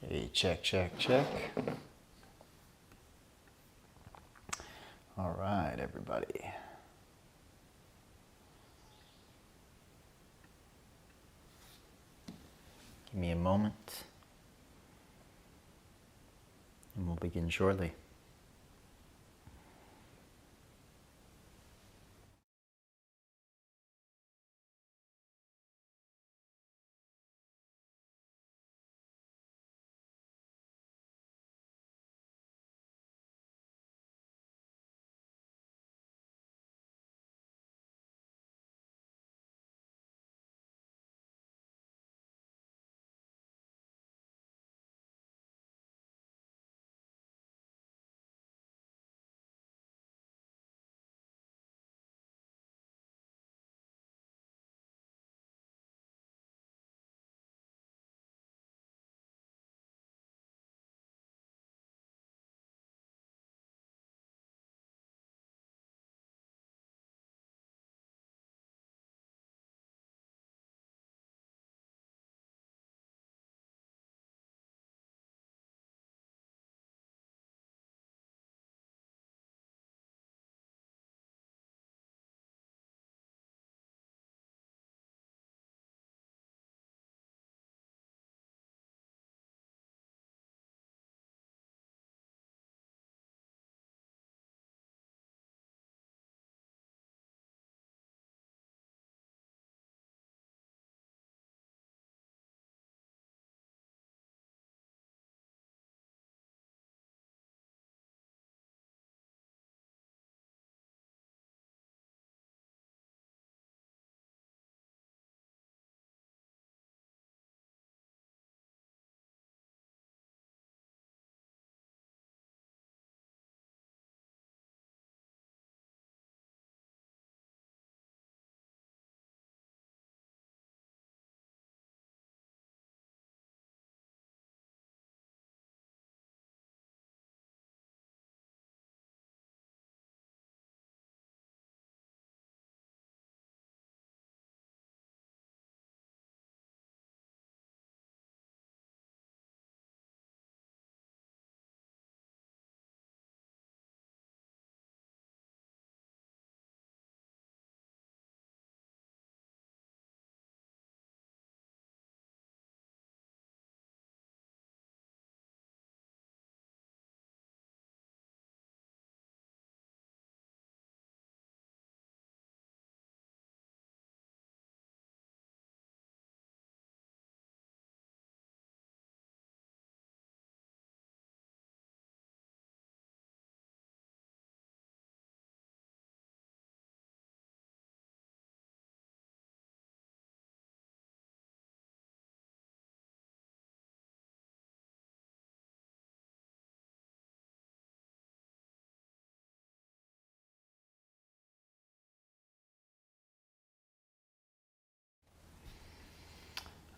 Hey, check, check, check. All right, everybody. Give me a moment, and we'll begin shortly.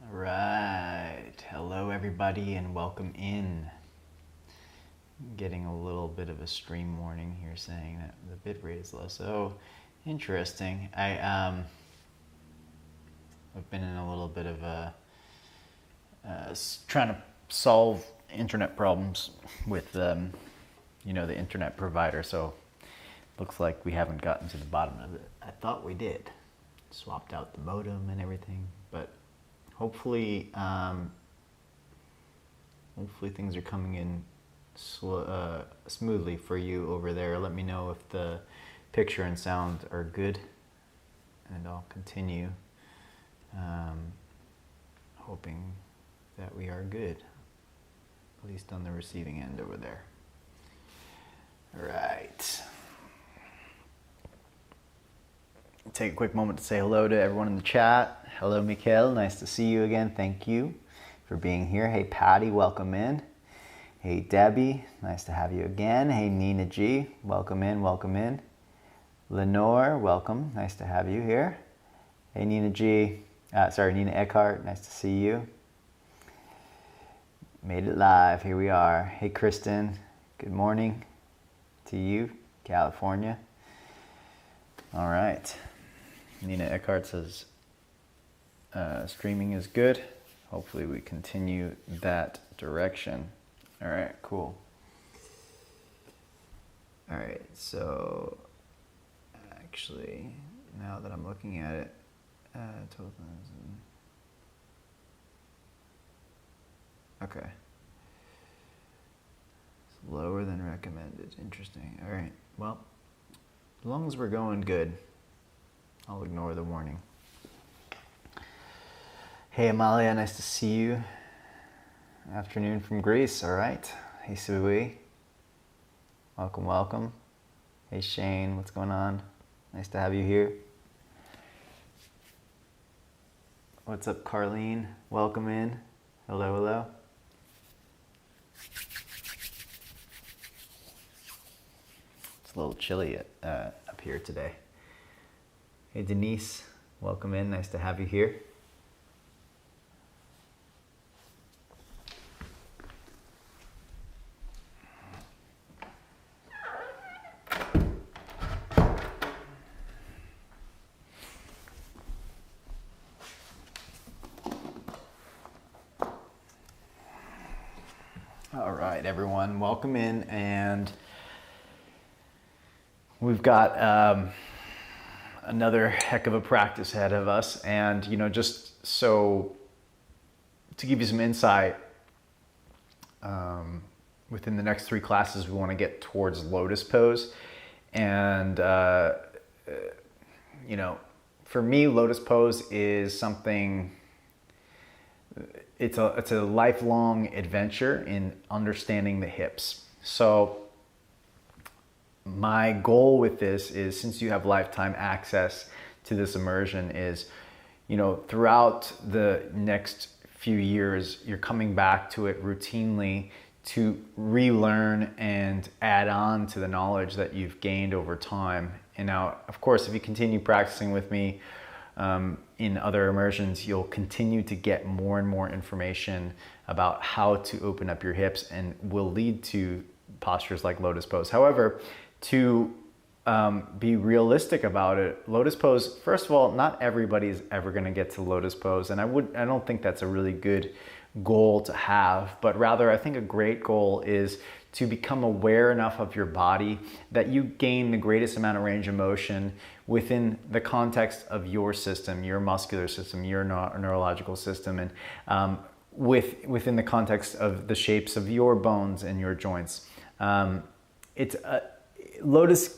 All right. Hello, everybody, and welcome in. Getting a little bit of a stream warning here saying that the bit rate is low. So interesting. I've been in a little bit of a trying to solve internet problems with the internet provider. So looks like we haven't gotten to the bottom of it. I thought we did. Swapped out the modem and everything, but hopefully things are coming in smoothly for you over there. Let me know if the picture and sound are good, and I'll continue hoping that we are good, at least on the receiving end over there. All right. Take a quick moment to say hello to everyone in the chat. Hello, Mikhail. Nice to see you again. Thank you for being here. Hey, Patty. Welcome in. Hey, Debbie. Nice to have you again. Hey, Nina G. Welcome in. Welcome in. Lenore. Welcome. Nice to have you here. Hey, Nina G. Nina Eckhart. Nice to see you. Made it live. Here we are. Hey, Kristen. Good morning to you, California. All right. Nina Eckhart says streaming is good. Hopefully we continue that direction. All right, cool. All right, so actually, now that I'm looking at it, okay. It's lower than recommended. Interesting. All right. Well, as long as we're going good, I'll ignore the warning. Hey, Amalia, nice to see you. Afternoon from Greece. All right. Hey, Sui. Welcome, welcome. Hey, Shane. What's going on? Nice to have you here. What's up, Carlene? Welcome in. Hello, hello. It's a little chilly up here today. Hey, Denise. Welcome in. Nice to have you here. All right, everyone, welcome in, and we've got another heck of a practice ahead of us. And just so to give you some insight, within the next 3 classes, we want to get towards lotus pose. And for me, lotus pose is something. It's a lifelong adventure in understanding the hips. So my goal with this is, since you have lifetime access to this immersion, is, throughout the next few years, you're coming back to it routinely to relearn and add on to the knowledge that you've gained over time. And now, of course, if you continue practicing with me, in other immersions, you'll continue to get more and more information about how to open up your hips, and will lead to postures like lotus pose. However, to be realistic about it, lotus pose, first of all, not everybody's ever going to get to lotus pose, and I don't think that's a really good goal to have, but rather I think a great goal is to become aware enough of your body that you gain the greatest amount of range of motion within the context of your system, your muscular system, your neurological system, and within the context of the shapes of your bones and your joints. It's lotus.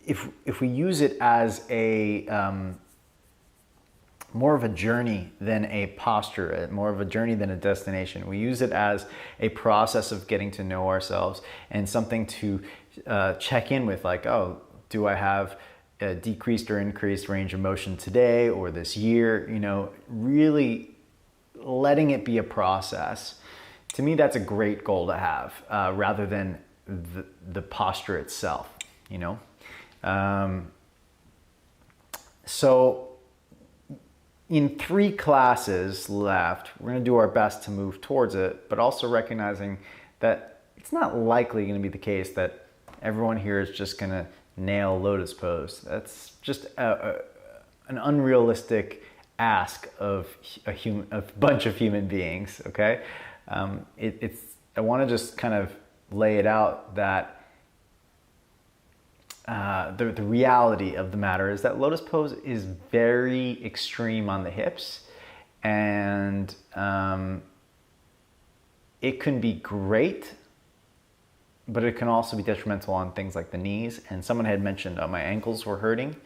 If we use it as a more of a journey than a posture, more of a journey than a destination. We use it as a process of getting to know ourselves, and something to check in with, like, oh, do I have a decreased or increased range of motion today or this year? Really letting it be a process. To me, that's a great goal to have, rather than the posture itself, So in 3 classes left, we're going to do our best to move towards it, but also recognizing that it's not likely going to be the case that everyone here is just going to nail lotus pose. That's just an unrealistic ask of a bunch of human beings. Okay, I want to just kind of lay it out that the reality of the matter is that lotus pose is very extreme on the hips, and it can be great, but it can also be detrimental on things like the knees. And someone had mentioned my ankles were hurting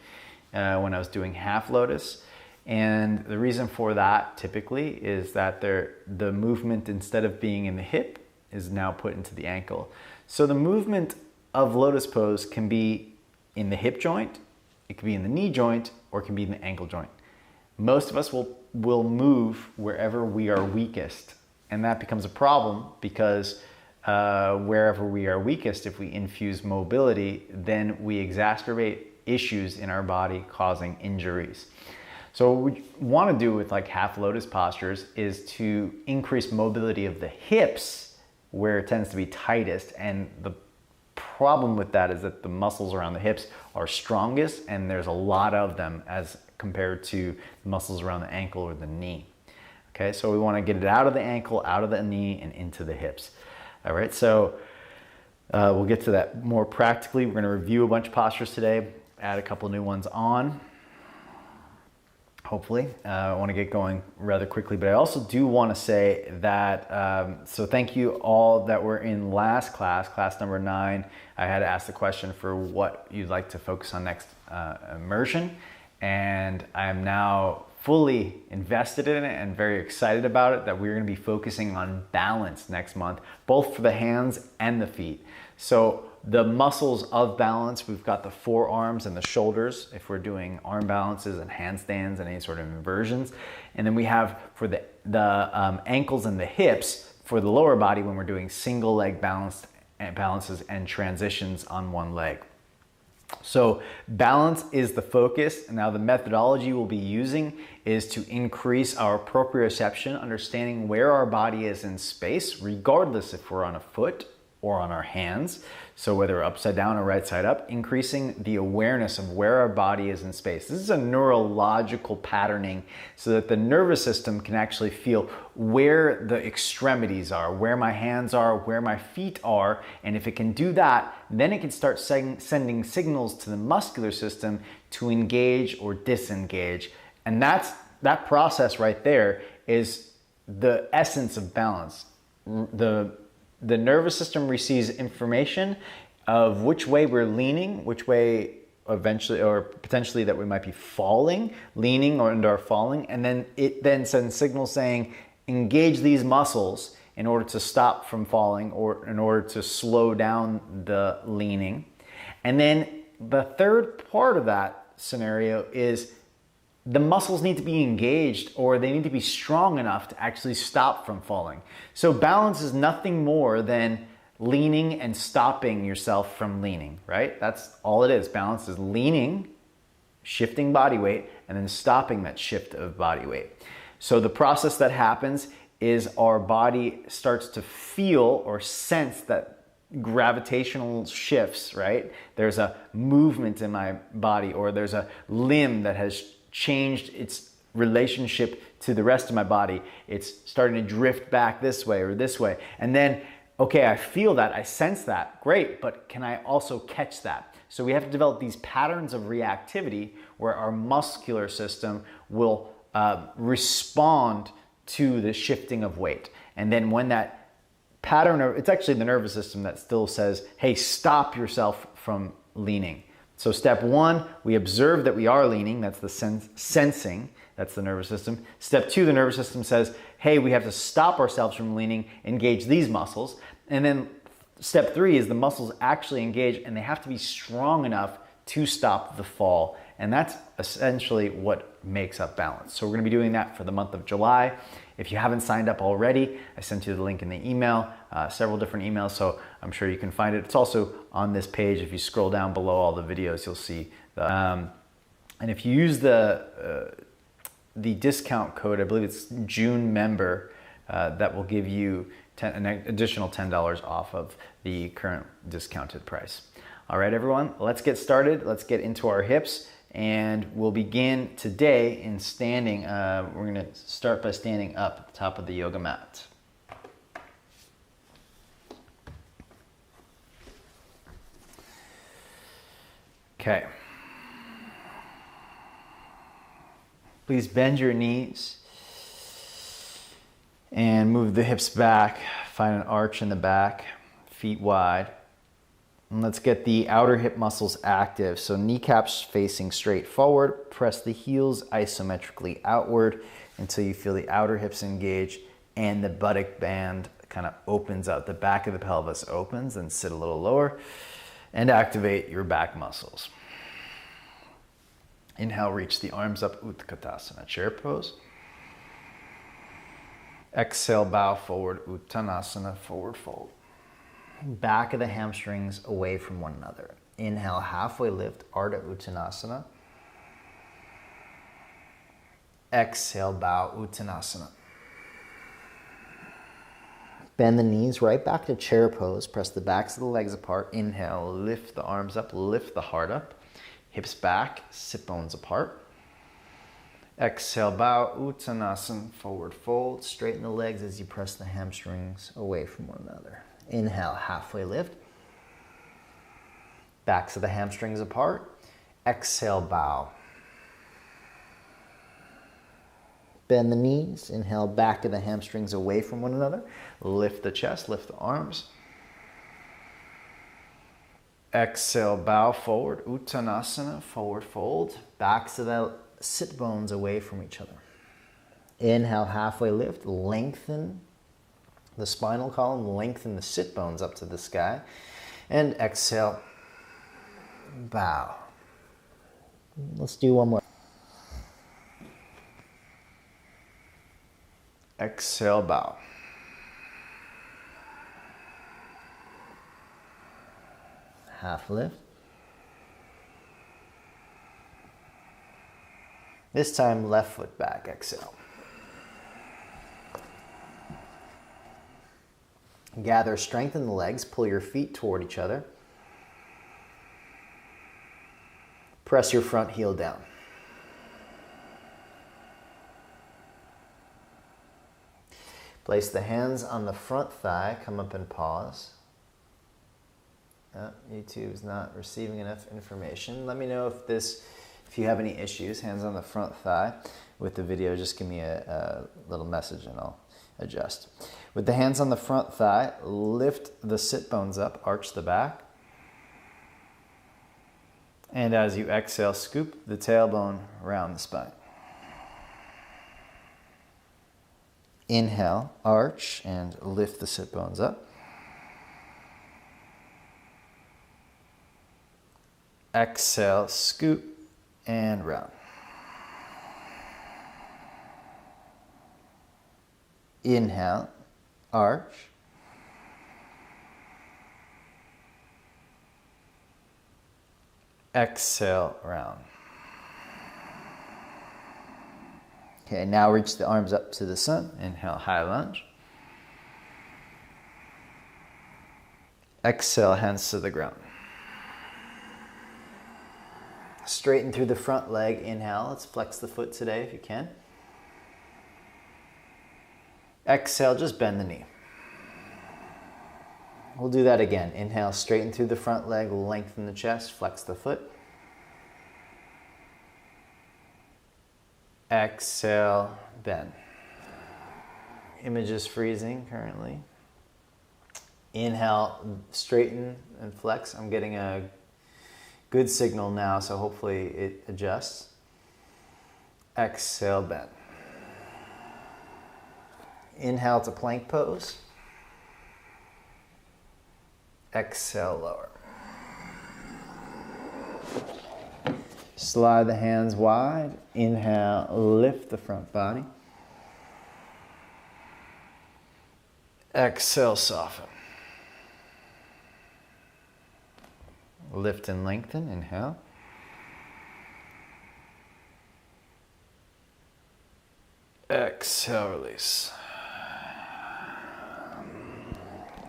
when I was doing half lotus, and the reason for that typically is that the movement, instead of being in the hip, is now put into the ankle. So the movement of lotus pose can be in the hip joint, it can be in the knee joint, or it can be in the ankle joint. Most of us will move wherever we are weakest, and that becomes a problem because wherever we are weakest, if we infuse mobility, then we exacerbate issues in our body, causing injuries. So what we want to do with like half lotus postures is to increase mobility of the hips where it tends to be tightest, and the problem with that is that the muscles around the hips are strongest, and there's a lot of them as compared to the muscles around the ankle or the knee. Okay, so we want to get it out of the ankle, out of the knee, and into the hips. All right, so we'll get to that more practically. We're going to review a bunch of postures today, add a couple new ones on. Hopefully. I want to get going rather quickly, but I also do want to say that, so thank you all that were in last class, class number 9. I had to ask the question for what you'd like to focus on next immersion, and I am now fully invested in it and very excited about it that we're going to be focusing on balance next month, both for the hands and the feet. So the muscles of balance, we've got the forearms and the shoulders if we're doing arm balances and handstands and any sort of inversions. And then we have for the ankles and the hips for the lower body when we're doing single leg balances and transitions on one leg. So balance is the focus. And now the methodology we'll be using is to increase our proprioception, understanding where our body is in space, regardless if we're on a foot or on our hands. So whether upside down or right side up, increasing the awareness of where our body is in space. This is a neurological patterning so that the nervous system can actually feel where the extremities are, where my hands are, where my feet are. And if it can do that, then it can start sending signals to the muscular system to engage or disengage. And that process right there is the essence of balance. The nervous system receives information of which way we're leaning, which way eventually or potentially that we might be falling, leaning or falling, and then it then sends signals saying, engage these muscles in order to stop from falling or in order to slow down the leaning. And then the third part of that scenario is the muscles need to be engaged or they need to be strong enough to actually stop from falling. So balance is nothing more than leaning and stopping yourself from leaning, right? That's all it is. Balance is leaning, shifting body weight, and then stopping that shift of body weight. So the process that happens is our body starts to feel or sense that gravitational shifts, right? There's a movement in my body or there's a limb that has changed its relationship to the rest of my body. It's starting to drift back this way or this way. And then, okay, I feel that, I sense that, great, but can I also catch that? So we have to develop these patterns of reactivity where our muscular system will respond to the shifting of weight. And then when that pattern, it's actually the nervous system that still says, hey, stop yourself from leaning. So step 1, we observe that we are leaning. That's the sensing. That's the nervous system. Step 2, the nervous system says, hey, we have to stop ourselves from leaning, engage these muscles. And then step 3 is the muscles actually engage and they have to be strong enough to stop the fall. And that's essentially what makes up balance. So we're going to be doing that for the month of July. If you haven't signed up already, I sent you the link in the email, several different emails, so I'm sure you can find it. It's also on this page. If you scroll down below all the videos, you'll see the, and if you use the discount code, I believe it's June member, that will give you an additional $10 off of the current discounted price. All right, everyone, let's get started. Let's get into our hips. And we'll begin today in standing. We're going to start by standing up at the top of the yoga mat. Okay. Please bend your knees and move the hips back. Find an arch in the back, feet wide. And let's get the outer hip muscles active. So kneecaps facing straight forward. Press the heels isometrically outward until you feel the outer hips engage and the buttock band kind of opens out. The back of the pelvis opens, and sit a little lower and activate your back muscles. Inhale, reach the arms up, Utkatasana, chair pose. Exhale, bow forward, Uttanasana, forward fold. Back of the hamstrings away from one another. Inhale, halfway lift, Ardha Uttanasana. Exhale, bow, Uttanasana. Bend the knees right back to chair pose. Press the backs of the legs apart. Inhale, lift the arms up, lift the heart up. Hips back, sit bones apart. Exhale, bow, Uttanasana, forward fold. Straighten the legs as you press the hamstrings away from one another. Inhale, halfway lift. Backs of the hamstrings apart. Exhale, bow. Bend the knees. Inhale, back of the hamstrings away from one another. Lift the chest, lift the arms. Exhale, bow forward, Uttanasana, forward fold. Backs of the sit bones away from each other. Inhale, halfway lift, lengthen the spinal column, lengthen the sit bones up to the sky. And exhale, bow. Let's do one more. Exhale, bow. Half lift. This time, left foot back, exhale. Gather strength in the legs, pull your feet toward each other. Press your front heel down. Place the hands on the front thigh, come up and pause. YouTube's not receiving enough information. Let me know if you have any issues, hands on the front thigh with the video, just give me a little message and I'll adjust. With the hands on the front thigh, lift the sit bones up, arch the back. And as you exhale, scoop the tailbone around the spine. Inhale, arch and lift the sit bones up. Exhale, scoop and round. Inhale, arch. Exhale, round. Okay, now reach the arms up to the sun. Inhale, high lunge. Exhale, hands to the ground. Straighten through the front leg. Inhale, let's flex the foot today if you can. Exhale, just bend the knee. We'll do that again. Inhale, straighten through the front leg, lengthen the chest, flex the foot. Exhale, bend. Image is freezing currently. Inhale, straighten and flex. I'm getting a good signal now, so hopefully it adjusts. Exhale, bend. Inhale to plank pose. Exhale, lower. Slide the hands wide. Inhale, lift the front body. Exhale, soften. Lift and lengthen. Inhale. Exhale, release.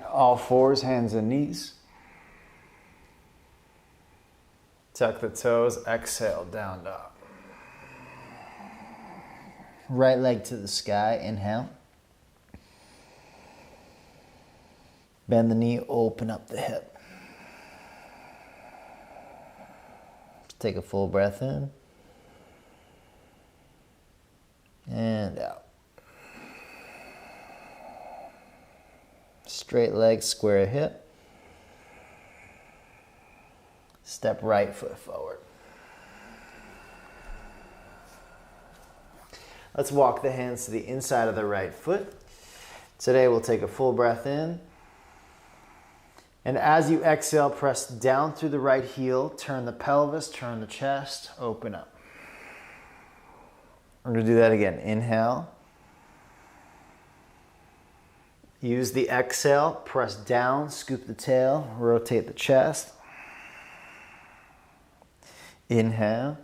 All fours, hands and knees. Tuck the toes, exhale, down dog. Right leg to the sky, inhale. Bend the knee, open up the hip. Take a full breath in. And out. Straight leg, square hip. Step right foot forward. Let's walk the hands to the inside of the right foot. Today we'll take a full breath in. And as you exhale, press down through the right heel, turn the pelvis, turn the chest, open up. We're going to do that again. Inhale. Use the exhale, press down, scoop the tail, rotate the chest. Inhale.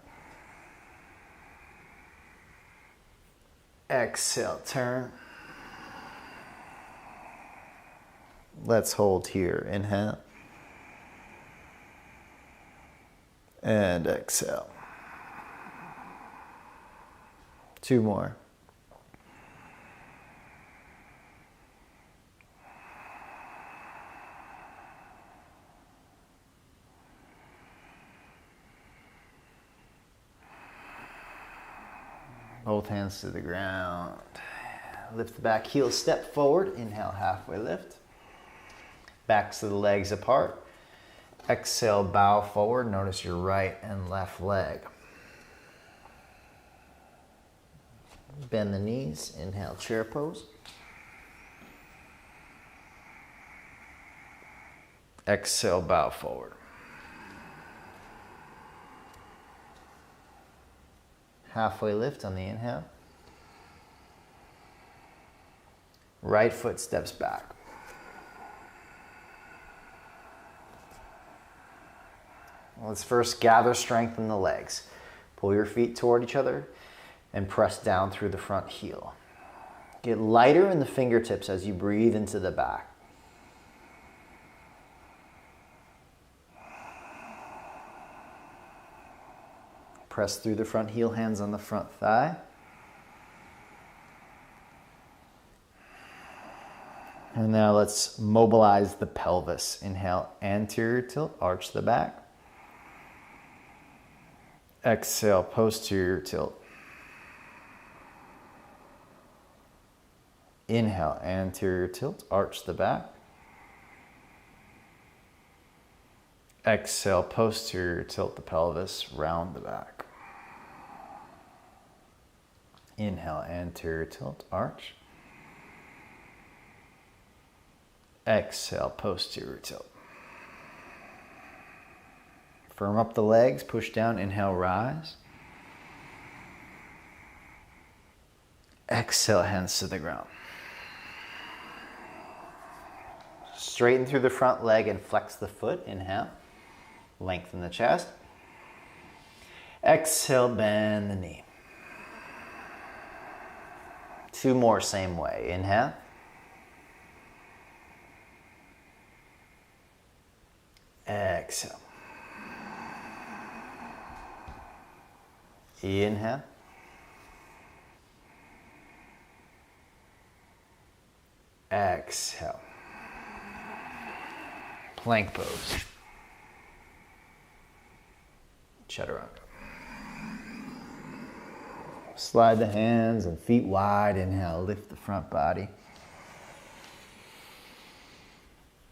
Exhale, turn. Let's hold here. Inhale. And exhale. 2 more. Both hands to the ground. Lift the back heel, step forward. Inhale, halfway lift. Backs of the legs apart. Exhale, bow forward. Notice your right and left leg. Bend the knees. Inhale, chair pose. Exhale, bow forward. Halfway lift on the inhale. Right foot steps back. Let's first gather strength in the legs. Pull your feet toward each other and press down through the front heel. Get lighter in the fingertips as you breathe into the back. Press through the front heel, hands on the front thigh. And now let's mobilize the pelvis. Inhale, anterior tilt, arch the back. Exhale, posterior tilt. Inhale, anterior tilt, arch the back. Exhale, posterior tilt the pelvis, round the back. Inhale, anterior tilt, arch. Exhale, posterior tilt. Firm up the legs, push down, inhale, rise. Exhale, hands to the ground. Straighten through the front leg and flex the foot, inhale. Lengthen the chest. Exhale, bend the knee. 2 more, same way. Inhale. Exhale. Inhale. Exhale. Plank pose. Chaturanga. Slide the hands and feet wide. Inhale, lift the front body.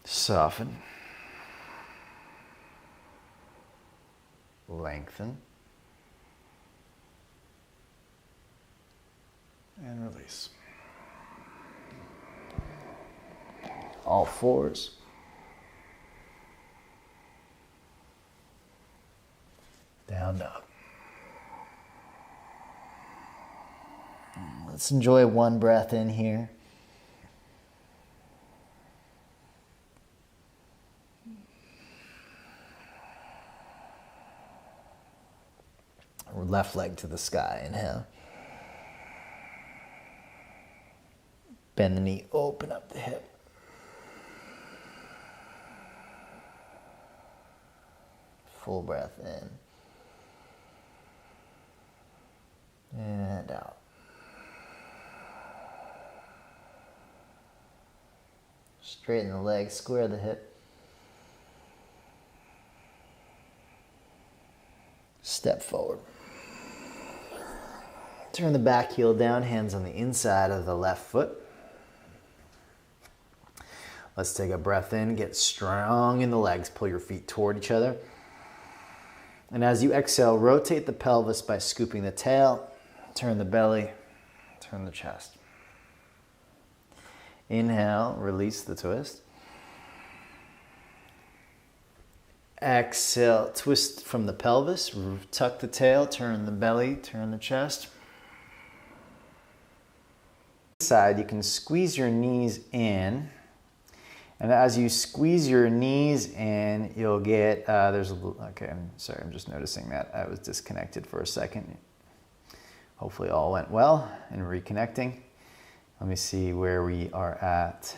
Soften. Lengthen. And release. All fours. Down dog. Let's enjoy one breath in here. Left leg to the sky. Inhale. Bend the knee, open up the hip. Full breath in. And out. Straighten the legs, square the hip. Step forward. Turn the back heel down, hands on the inside of the left foot. Let's take a breath in, get strong in the legs, pull your feet toward each other. And as you exhale, rotate the pelvis by scooping the tail, turn the belly, turn the chest. Inhale, release the twist. Exhale, twist from the pelvis, tuck the tail, turn the belly, turn the chest. Side, you can squeeze your knees in. And as you squeeze your knees in, you'll get, okay, I'm sorry, I'm just noticing that I was disconnected for a second. Hopefully all went well in reconnecting. Let me see where we are at.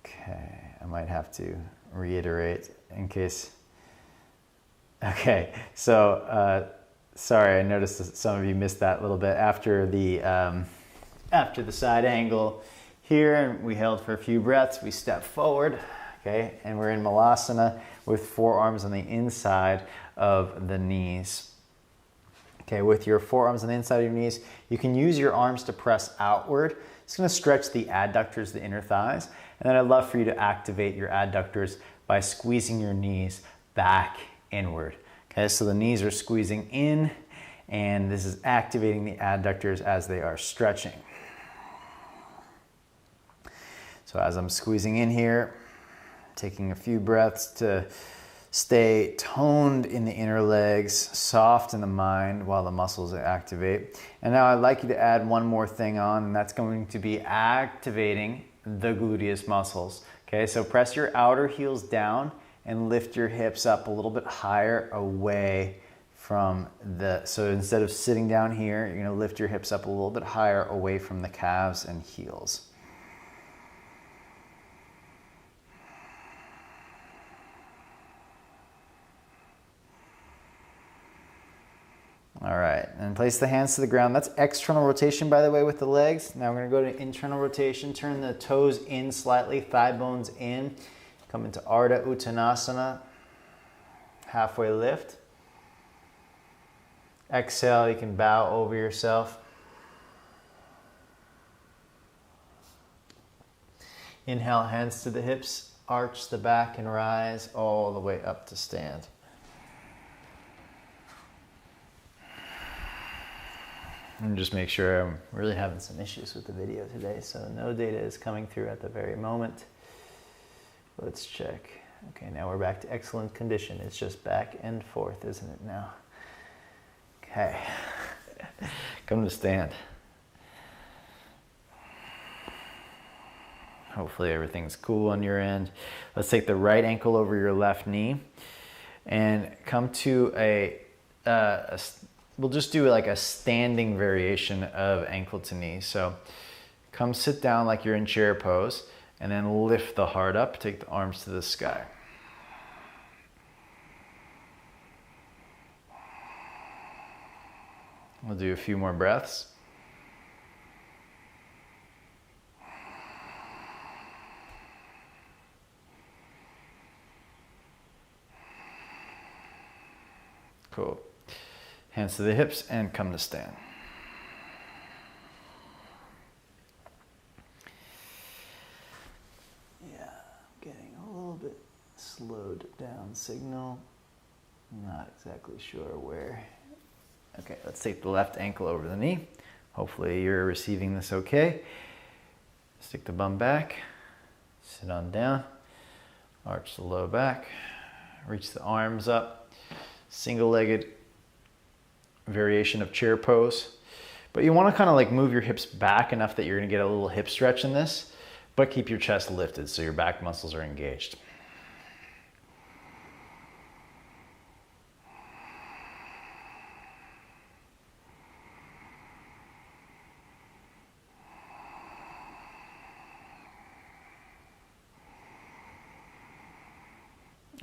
Okay, I might have to reiterate in case. Okay, so Sorry, I noticed that some of you missed that little bit after the side angle here, and we held for a few breaths. We step forward, okay, and we're in Malasana with forearms on the inside of the knees. Okay, with your forearms on the inside of your knees, you can use your arms to press outward. It's going to stretch the adductors, the inner thighs, and then I'd love for you to activate your adductors by squeezing your knees back inward. Okay, so the knees are squeezing in, and this is activating the adductors as they are stretching. So as I'm squeezing in here, taking a few breaths to stay toned in the inner legs, soft in the mind while the muscles activate. And now I'd like you to add one more thing on, and that's going to be activating the gluteus muscles. Okay, so press your outer heels down and lift your hips up a little bit higher away from so instead of sitting down here, you're gonna lift your hips up a little bit higher away from the calves and heels. All right, and place the hands to the ground. That's external rotation, by the way, with the legs. Now we're gonna go to internal rotation. Turn the toes in slightly, thigh bones in. Come into Ardha Uttanasana, halfway lift. Exhale, you can bow over yourself. Inhale, hands to the hips, arch the back and rise all the way up to stand. And just make sure I'm really having some issues with the video today, so no data is coming through at the very moment. Let's check. Okay, now we're back to excellent condition. It's just back and forth, isn't it now? Okay, come to stand. Hopefully everything's cool on your end. Let's take the right ankle over your left knee and come to we'll just do like a standing variation of ankle to knee. So come sit down like you're in chair pose and then lift the heart up, take the arms to the sky. We'll do a few more breaths. Cool. Hands to the hips and come to stand. Yeah, I'm getting a little bit slowed down signal. Not exactly sure where. Okay, let's take the left ankle over the knee. Hopefully you're receiving this okay. Stick the bum back, sit on down, arch the low back, reach the arms up, single-legged variation of chair pose. But you want to kind of like move your hips back enough that you're going to get a little hip stretch in this, but keep your chest lifted so your back muscles are engaged.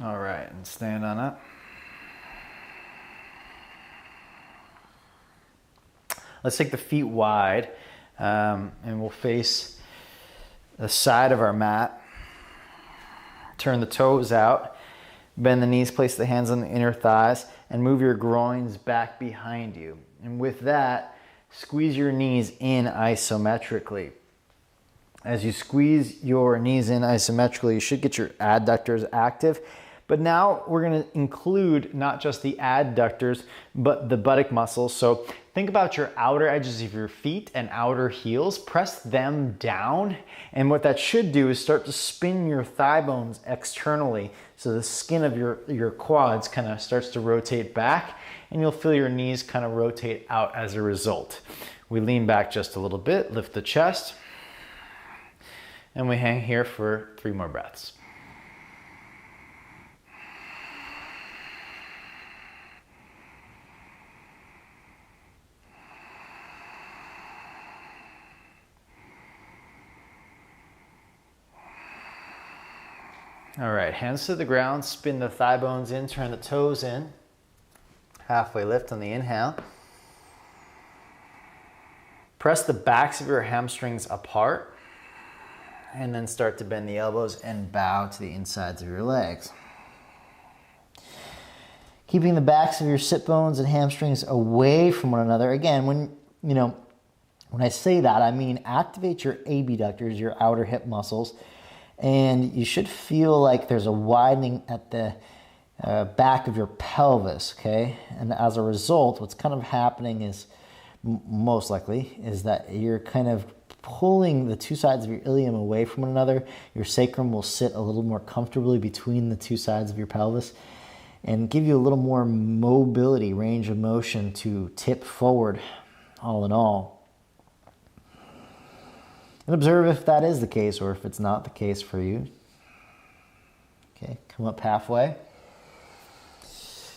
All right, and stand on up. Let's take the feet wide and we'll face the side of our mat. Turn the toes out, bend the knees, place the hands on the inner thighs, and move your groins back behind you. And with that, squeeze your knees in isometrically. As you squeeze your knees in isometrically, you should get your adductors active. But now we're going to include not just the adductors, but the buttock muscles. So think about your outer edges of your feet and outer heels. Press them down. And what that should do is start to spin your thigh bones externally. So the skin of your quads kind of starts to rotate back, and you'll feel your knees kind of rotate out as a result. We lean back just a little bit, lift the chest, and we hang here for 3 more breaths. All right, hands to the ground, spin the thigh bones in, turn the toes in. Halfway lift on the inhale. Press the backs of your hamstrings apart, and then start to bend the elbows and bow to the insides of your legs. Keeping the backs of your sit bones and hamstrings away from one another. Again, when I say that, I mean activate your abductors, your outer hip muscles, and you should feel like there's a widening at the back of your pelvis, okay? And as a result, what's kind of happening is, most likely, is that you're kind of pulling the two sides of your ilium away from one another. Your sacrum will sit a little more comfortably between the two sides of your pelvis and give you a little more mobility, range of motion to tip forward, all in all. And observe if that is the case or if it's not the case for you. Okay, come up halfway.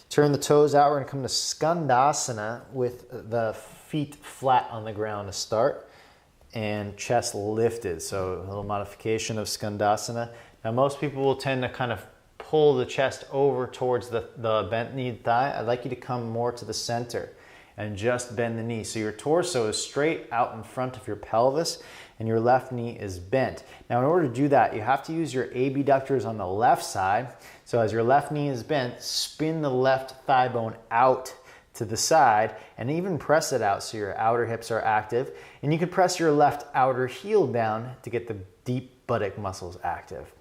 Turn the toes outward and come to Skandasana with the feet flat on the ground to start and chest lifted. So a little modification of Skandasana. Now most people will tend to kind of pull the chest over towards the bent knee thigh. I'd like you to come more to the center and just bend the knee. So your torso is straight out in front of your pelvis and your left knee is bent. Now in order to do that, you have to use your abductors on the left side. So as your left knee is bent, spin the left thigh bone out to the side and even press it out so your outer hips are active. And you can press your left outer heel down to get the deep buttock muscles active.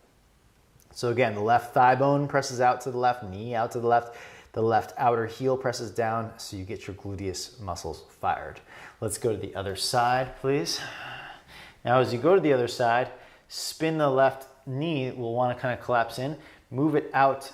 So again, the left thigh bone presses out to the left, knee out to the left outer heel presses down so you get your gluteus muscles fired. Let's go to the other side, please. Now as you go to the other side, spin the left knee, will want to kind of collapse in, move it out,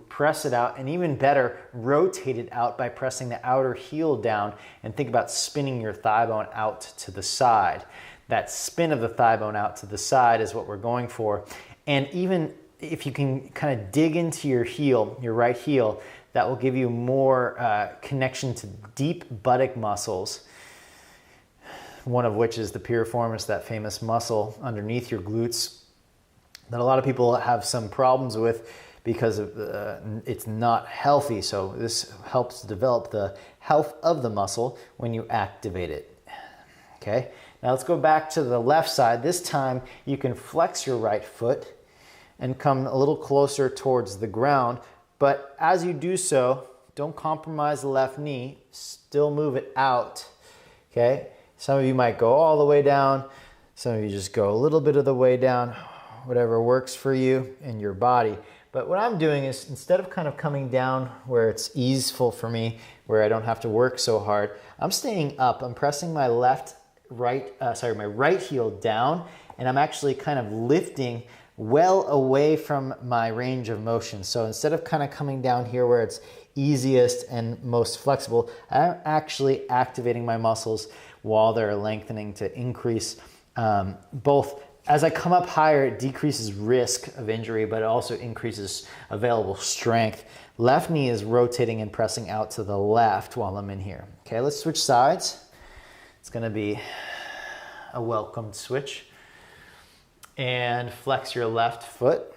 press it out, and even better, rotate it out by pressing the outer heel down and think about spinning your thigh bone out to the side. That spin of the thigh bone out to the side is what we're going for. And even if you can kind of dig into your heel, your right heel, that will give you more connection to deep buttock muscles, one of which is the piriformis, that famous muscle underneath your glutes that a lot of people have some problems with because of, it's not healthy. So this helps develop the health of the muscle when you activate it. Okay, now let's go back to the left side. This time you can flex your right foot and come a little closer towards the ground. But as you do so, don't compromise the left knee, still move it out, okay? Some of you might go all the way down. Some of you just go a little bit of the way down, whatever works for you and your body. But what I'm doing is instead of kind of coming down where it's easeful for me, where I don't have to work so hard, I'm staying up. I'm pressing my my right heel down, and I'm actually kind of lifting well away from my range of motion. So instead of kind of coming down here where it's easiest and most flexible, I'm actually activating my muscles while they're lengthening to increase both. As I come up higher, it decreases risk of injury, but it also increases available strength. Left knee is rotating and pressing out to the left while I'm in here. Okay, let's switch sides. It's gonna be a welcomed switch. And flex your left foot.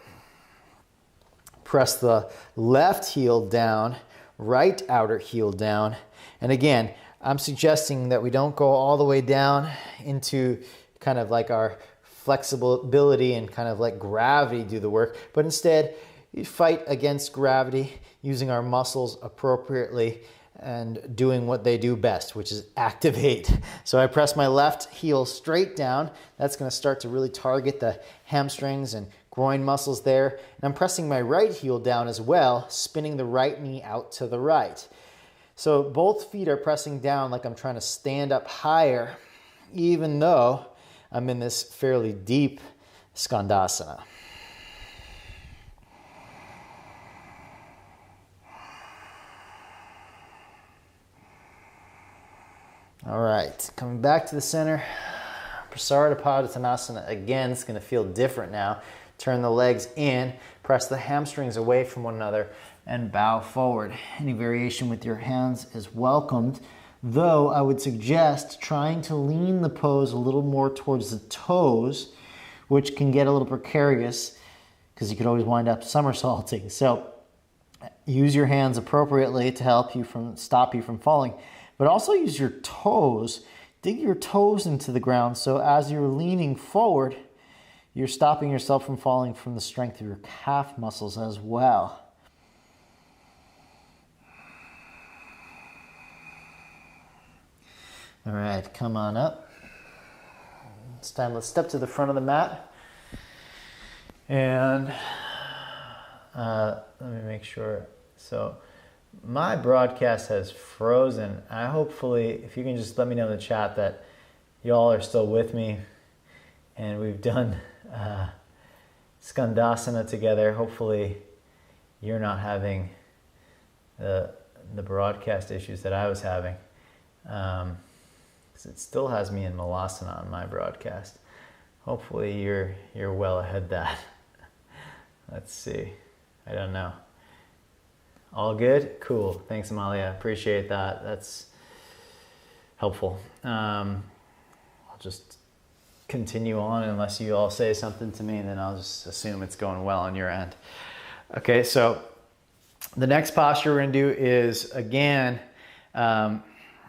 Press the left heel down, right outer heel down. And again, I'm suggesting that we don't go all the way down into kind of like our flexibility and kind of let gravity do the work, but instead you fight against gravity using our muscles appropriately and doing what they do best, which is activate. So I press my left heel straight down. That's going to start to really target the hamstrings and groin muscles there. And I'm pressing my right heel down as well, spinning the right knee out to the right. So both feet are pressing down like I'm trying to stand up higher, even though I'm in this fairly deep Skandasana. All right, coming back to the center, Prasarita Padottanasana. Again, it's going to feel different now. Turn the legs in, press the hamstrings away from one another, and bow forward. Any variation with your hands is welcomed, though I would suggest trying to lean the pose a little more towards the toes, which can get a little precarious because you could always wind up somersaulting. So Use your hands appropriately to help you stop you from falling, but also use your toes. Dig your toes into the ground so as you're leaning forward, you're stopping yourself from falling from the strength of your calf muscles as well. All right, come on up. It's time, let's step to the front of the mat. And let me make sure. So my broadcast has frozen. Hopefully, if you can just let me know in the chat that y'all are still with me and we've done Skandasana together. Hopefully you're not having the broadcast issues that I was having. Because it still has me in Malasana on my broadcast. Hopefully you're well ahead of that. Let's see. I don't know. All good? Cool. Thanks, Amalia. Appreciate that. That's helpful. I'll just continue on unless you all say something to me, and then I'll just assume it's going well on your end. Okay, so the next posture we're going to do is, again,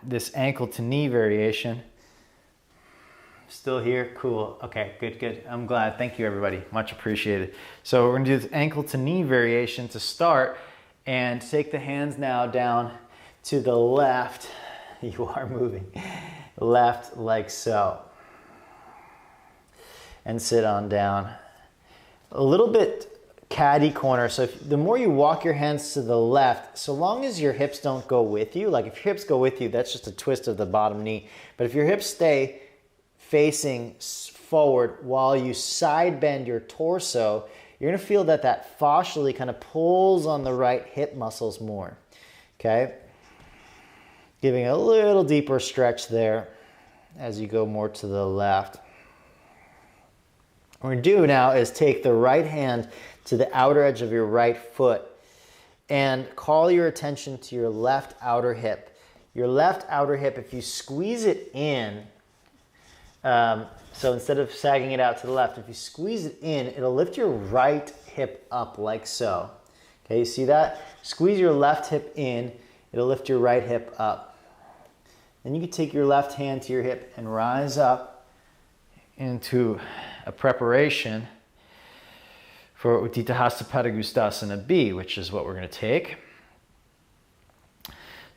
this ankle to knee variation. Still here? Cool. Okay, good. I'm glad. Thank you, everybody. Much appreciated. So we're going to do this ankle to knee variation to start, and take the hands now down to the left. You are moving. Left like so. And sit on down. A little bit caddy corner. So the more you walk your hands to the left, so long as your hips don't go with you, like if your hips go with you, that's just a twist of the bottom knee. But if your hips stay facing forward while you side bend your torso, you're going to feel that fascially kind of pulls on the right hip muscles more. Okay? Giving a little deeper stretch there as you go more to the left. What we're going to do now is take the right hand to the outer edge of your right foot and call your attention to your left outer hip. Your left outer hip, if you squeeze it in, so instead of sagging it out to the left, if you squeeze it in, it'll lift your right hip up like so. Okay, you see that? Squeeze your left hip in, it'll lift your right hip up. Then you can take your left hand to your hip and rise up into a preparation for Utthita Hasta Padangusthasana B, which is what we're going to take.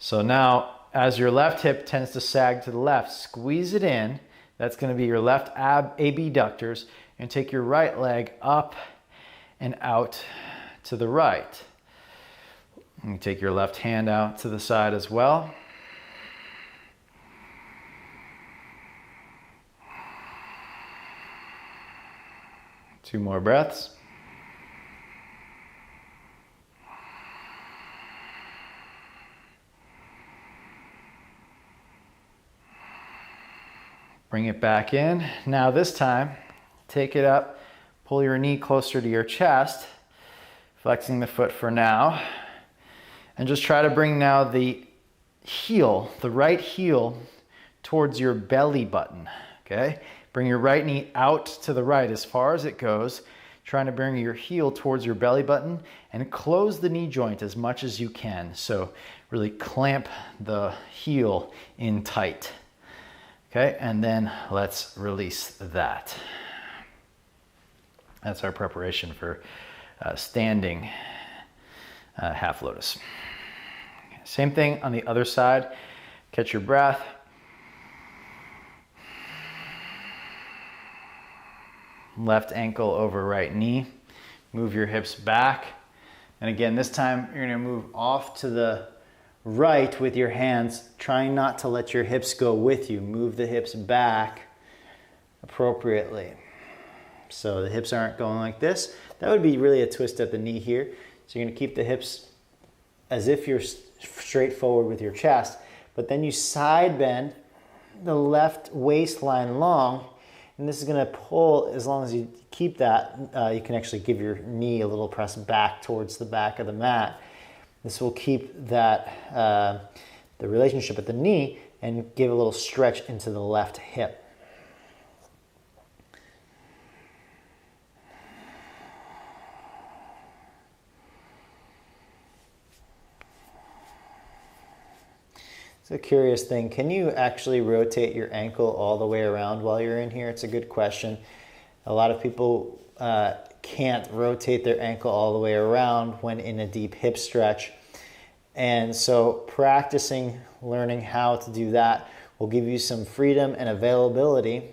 So now, as your left hip tends to sag to the left, squeeze it in. That's going to be your left abductors, and take your right leg up and out to the right. And take your left hand out to the side as well. Two more breaths. Bring it back in. Now this time, take it up, pull your knee closer to your chest, flexing the foot for now, and just try to bring now the heel, the right heel, towards your belly button, okay? Bring your right knee out to the right as far as it goes, trying to bring your heel towards your belly button and close the knee joint as much as you can. So really clamp the heel in tight. Okay, and then let's release that. That's our preparation for standing half lotus. Same thing on the other side. Catch your breath. Left ankle over right knee. Move your hips back. And again, this time you're going to move off to the right with your hands, trying not to let your hips go with you. Move the hips back appropriately. So the hips aren't going like this. That would be really a twist at the knee here. So you're going to keep the hips as if you're straight forward with your chest, but then you side bend the left waistline long, and this is going to pull. As long as you keep that, you can actually give your knee a little press back towards the back of the mat. This will keep that the relationship at the knee and give a little stretch into the left hip. It's a curious thing. Can you actually rotate your ankle all the way around while you're in here? It's a good question. A lot of people can't rotate their ankle all the way around when in a deep hip stretch. And so practicing learning how to do that will give you some freedom and availability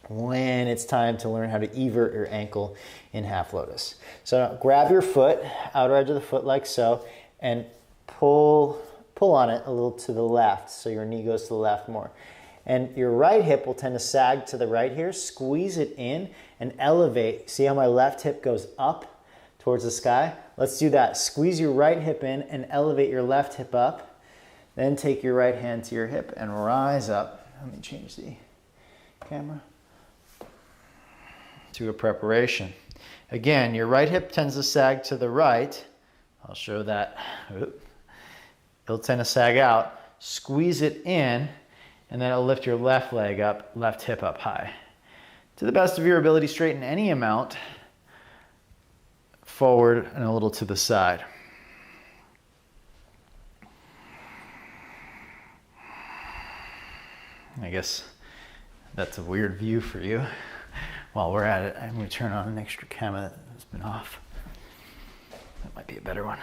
when it's time to learn how to evert your ankle in half lotus. So grab your foot, outer edge of the foot like so, and pull on it a little to the left so your knee goes to the left more. And your right hip will tend to sag to the right here. Squeeze it in and elevate. See how my left hip goes up towards the sky? Let's do that. Squeeze your right hip in and elevate your left hip up. Then take your right hand to your hip and rise up. Let me change the camera to a preparation. Again, your right hip tends to sag to the right. I'll show that. It'll tend to sag out. Squeeze it in, and then it'll lift your left leg up, left hip up high. To the best of your ability, straighten any amount forward and a little to the side. I guess that's a weird view for you. While we're at it, I'm going to turn on an extra camera that's been off. That might be a better one.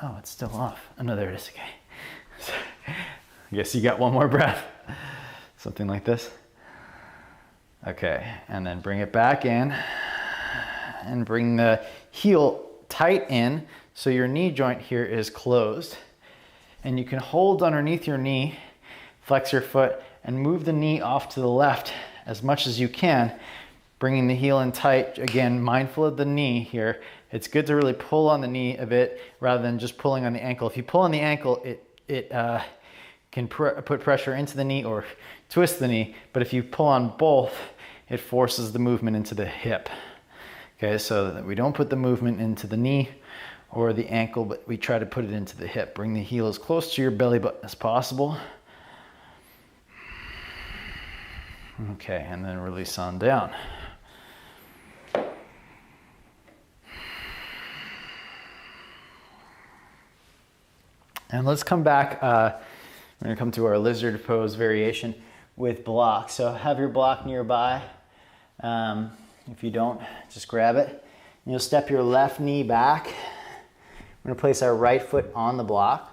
Oh, it's still off. Oh, no, there it is. Okay. I guess you got one more breath. Something like this. Okay, and then bring it back in and bring the heel tight in so your knee joint here is closed. And you can hold underneath your knee, flex your foot, and move the knee off to the left as much as you can, bringing the heel in tight. Again, mindful of the knee here. It's good to really pull on the knee a bit rather than just pulling on the ankle. If you pull on the ankle, it can put pressure into the knee or twist the knee. But if you pull on both, it forces the movement into the hip. Okay, so that we don't put the movement into the knee or the ankle, but we try to put it into the hip. Bring the heel as close to your belly button as possible. Okay, and then release on down. And let's come back, we're gonna come to our lizard pose variation with block. So have your block nearby. If you don't, just grab it. And you'll step your left knee back. We're gonna place our right foot on the block.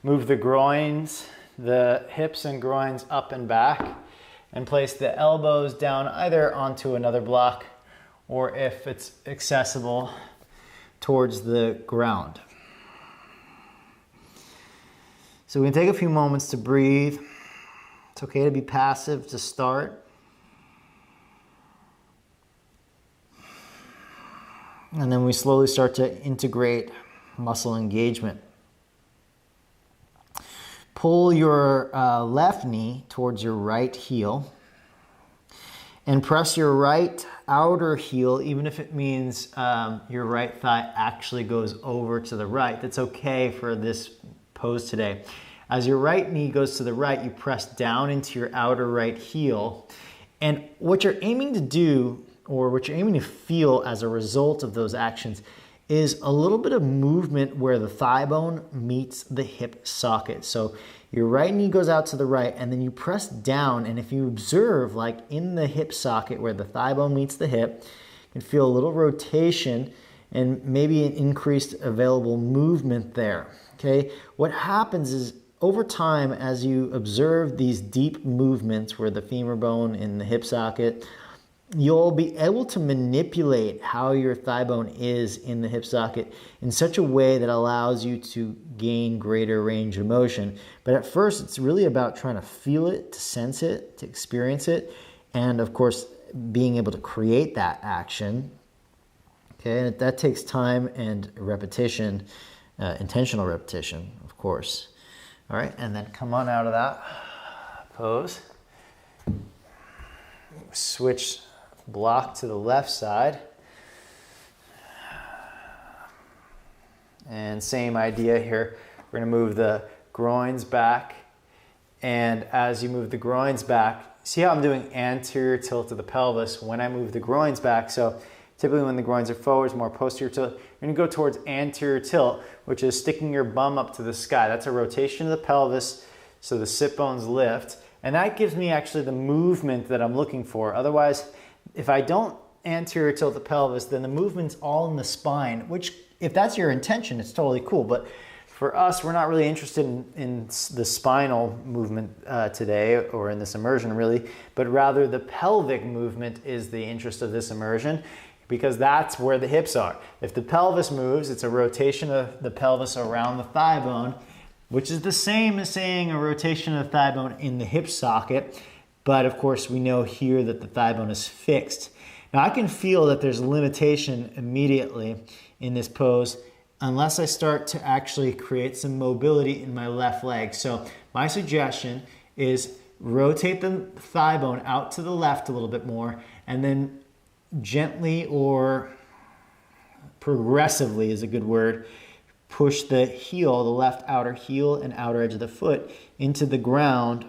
Move the groins, the hips and groins up and back, and place the elbows down either onto another block or if it's accessible towards the ground. So we can take a few moments to breathe. It's okay to be passive to start. And then we slowly start to integrate muscle engagement. Pull your left knee towards your right heel and press your right outer heel, even if it means your right thigh actually goes over to the right. That's okay for this pose today. As your right knee goes to the right, you press down into your outer right heel. And what you're aiming to do, or what you're aiming to feel as a result of those actions, is a little bit of movement where the thigh bone meets the hip socket. So your right knee goes out to the right and then you press down, and if you observe, like in the hip socket where the thigh bone meets the hip, you can feel a little rotation and maybe an increased available movement there. Okay, what happens is over time, as you observe these deep movements where the femur bone in the hip socket, you'll be able to manipulate how your thigh bone is in the hip socket in such a way that allows you to gain greater range of motion. But at first, it's really about trying to feel it, to sense it, to experience it, and of course, being able to create that action. Okay, and that takes time and repetition, intentional repetition, of course. All right, and then come on out of that pose. Switch block to the left side. And same idea here. We're going to move the groins back. And as you move the groins back, see how I'm doing anterior tilt of the pelvis when I move the groins back. So typically when the groins are forward, it's more posterior tilt. You're gonna go towards anterior tilt, which is sticking your bum up to the sky. That's a rotation of the pelvis, so the sit bones lift. And that gives me actually the movement that I'm looking for. Otherwise, if I don't anterior tilt the pelvis, then the movement's all in the spine, which if that's your intention, it's totally cool. But for us, we're not really interested in the spinal movement today, or in this immersion really, but rather the pelvic movement is the interest of this immersion, because that's where the hips are. If the pelvis moves, it's a rotation of the pelvis around the thigh bone, which is the same as saying a rotation of the thigh bone in the hip socket. But of course, we know here that the thigh bone is fixed. Now I can feel that there's a limitation immediately in this pose unless I start to actually create some mobility in my left leg. So my suggestion is rotate the thigh bone out to the left a little bit more, and then gently, or progressively is a good word, push the heel, the left outer heel and outer edge of the foot into the ground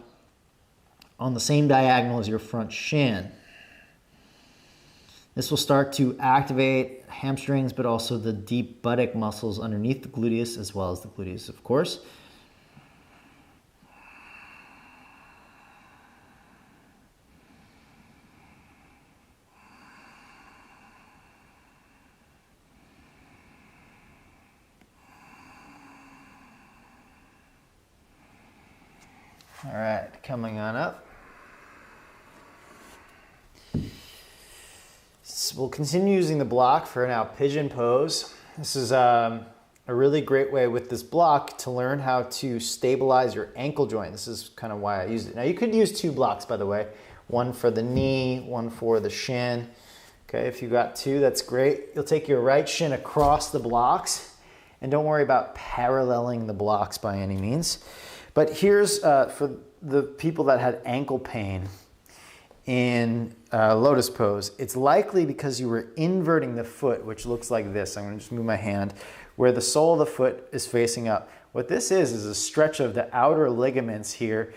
on the same diagonal as your front shin. This will start to activate hamstrings, but also the deep buttock muscles underneath the gluteus, as well as the gluteus, of course. All right, coming on up. So we'll continue using the block for now pigeon pose. This is a really great way with this block to learn how to stabilize your ankle joint. This is kind of why I use it. Now you could use two blocks, by the way, one for the knee, one for the shin. Okay, if you got two, that's great. You'll take your right shin across the blocks, and don't worry about paralleling the blocks by any means. But here's for the people that had ankle pain in lotus pose. It's likely because you were inverting the foot, which looks like this. I'm gonna just move my hand, where the sole of the foot is facing up. What this is a stretch of the outer ligaments here,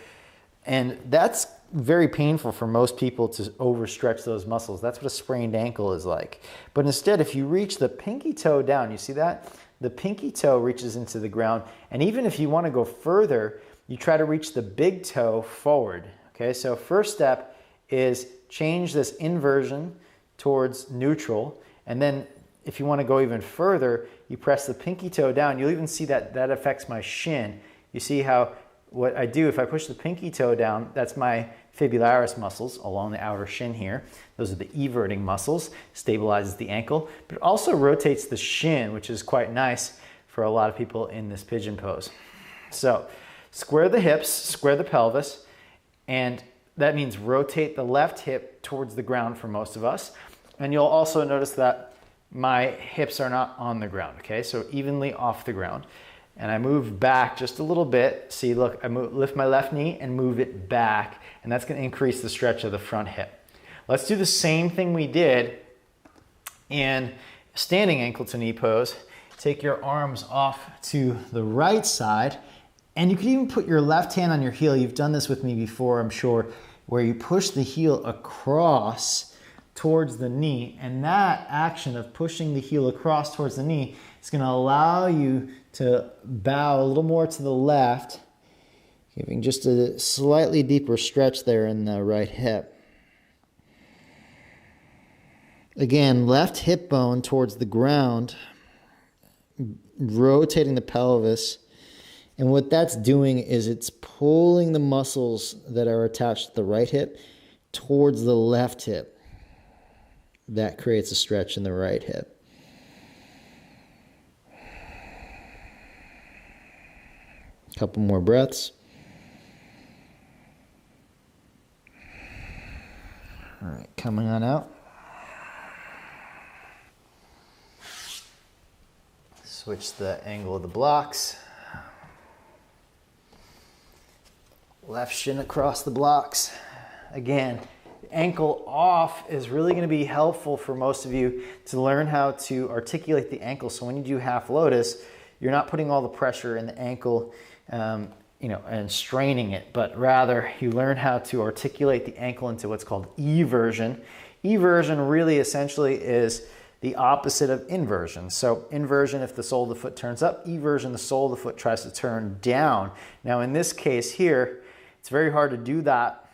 and that's very painful for most people to overstretch those muscles. That's what a sprained ankle is like. But instead, if you reach the pinky toe down, you see that? The pinky toe reaches into the ground, and even if you wanna go further, you try to reach the big toe forward. Okay, so first step is change this inversion towards neutral, and then if you want to go even further, you press the pinky toe down. You'll even see that that affects my shin. You see how what I do, if I push the pinky toe down, that's my fibularis muscles along the outer shin here. Those are the everting muscles, stabilizes the ankle, but it also rotates the shin, which is quite nice for a lot of people in this pigeon pose. So square the hips, square the pelvis, and that means rotate the left hip towards the ground for most of us. And you'll also notice that my hips are not on the ground, okay? So evenly off the ground. And I move back just a little bit. See, look, I lift my left knee and move it back, and that's gonna increase the stretch of the front hip. Let's do the same thing we did in standing ankle to knee pose. Take your arms off to the right side, and you can even put your left hand on your heel. You've done this with me before, I'm sure, where you push the heel across towards the knee, and that action of pushing the heel across towards the knee is going to allow you to bow a little more to the left, giving just a slightly deeper stretch there in the right hip. Again, left hip bone towards the ground, rotating the pelvis. And what that's doing is it's pulling the muscles that are attached to the right hip towards the left hip. That creates a stretch in the right hip. A couple more breaths. All right, coming on out. Switch the angle of the blocks. Left shin across the blocks. Again, ankle off is really going to be helpful for most of you to learn how to articulate the ankle. So when you do half lotus, you're not putting all the pressure in the ankle. and straining it, but rather you learn how to articulate the ankle into what's called eversion. Eversion really essentially is the opposite of inversion. So inversion, if the sole of the foot turns up, eversion, the sole of the foot tries to turn down. Now in this case here, it's very hard to do that,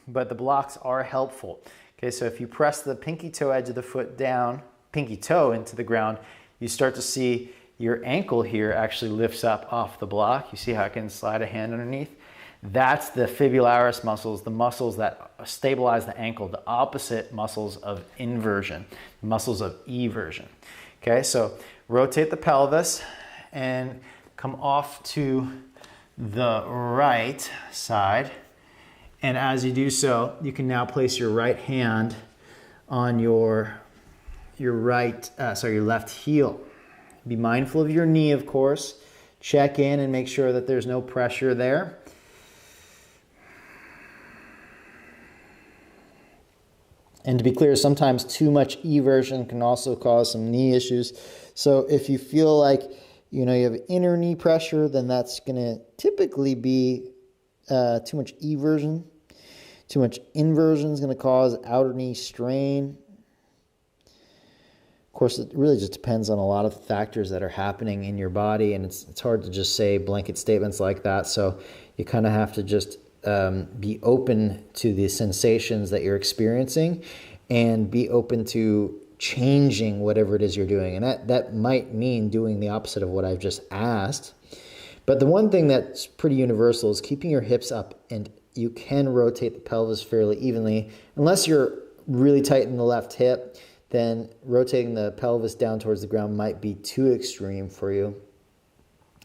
but the blocks are helpful. Okay, so if you press the pinky toe edge of the foot down, pinky toe into the ground, you start to see your ankle here actually lifts up off the block. You see how I can slide a hand underneath? That's the fibularis muscles, the muscles that stabilize the ankle, the opposite muscles of inversion, muscles of eversion. Okay, so rotate the pelvis and come off to the right side. And as you do so, you can now place your right hand on your left heel. Be mindful of your knee, of course. Check in and make sure that there's no pressure there. And to be clear, sometimes too much eversion can also cause some knee issues. So if you feel like you have inner knee pressure, then that's going to typically be too much eversion. Too much inversion is going to cause outer knee strain. Of course, it really just depends on a lot of factors that are happening in your body, and it's hard to just say blanket statements like that. So you kind of have to just be open to the sensations that you're experiencing and be open to changing whatever it is you're doing. And that might mean doing the opposite of what I've just asked. But the one thing that's pretty universal is keeping your hips up, and you can rotate the pelvis fairly evenly. Unless you're really tight in the left hip, then rotating the pelvis down towards the ground might be too extreme for you.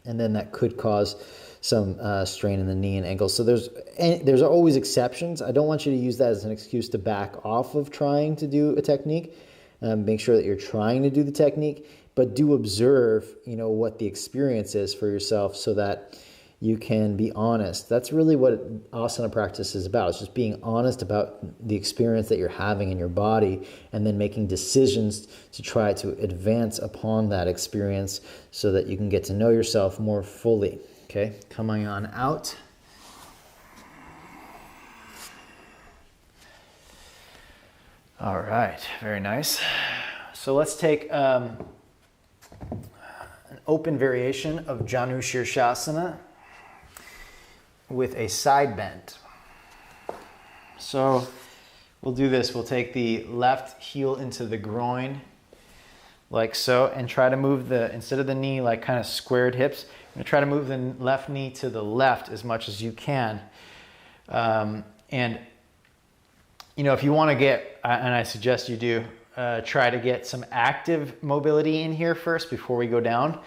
And then that could cause some strain in the knee and ankle. So there's always exceptions. I don't want you to use that as an excuse to back off of trying to do a technique. Make sure that you're trying to do the technique, but do observe, what the experience is for yourself so that you can be honest. That's really what asana practice is about. It's just being honest about the experience that you're having in your body and then making decisions to try to advance upon that experience so that you can get to know yourself more fully. Okay, coming on out. All right, very nice. So let's take an open variation of Janu Shirshasana with a side bend. So we'll do this. We'll take the left heel into the groin like so and try to move instead of the knee like kind of squared hips, I'm gonna try to move the left knee to the left as much as you can. And if you want to get, and I suggest you do, try to get some active mobility in here first before we go down,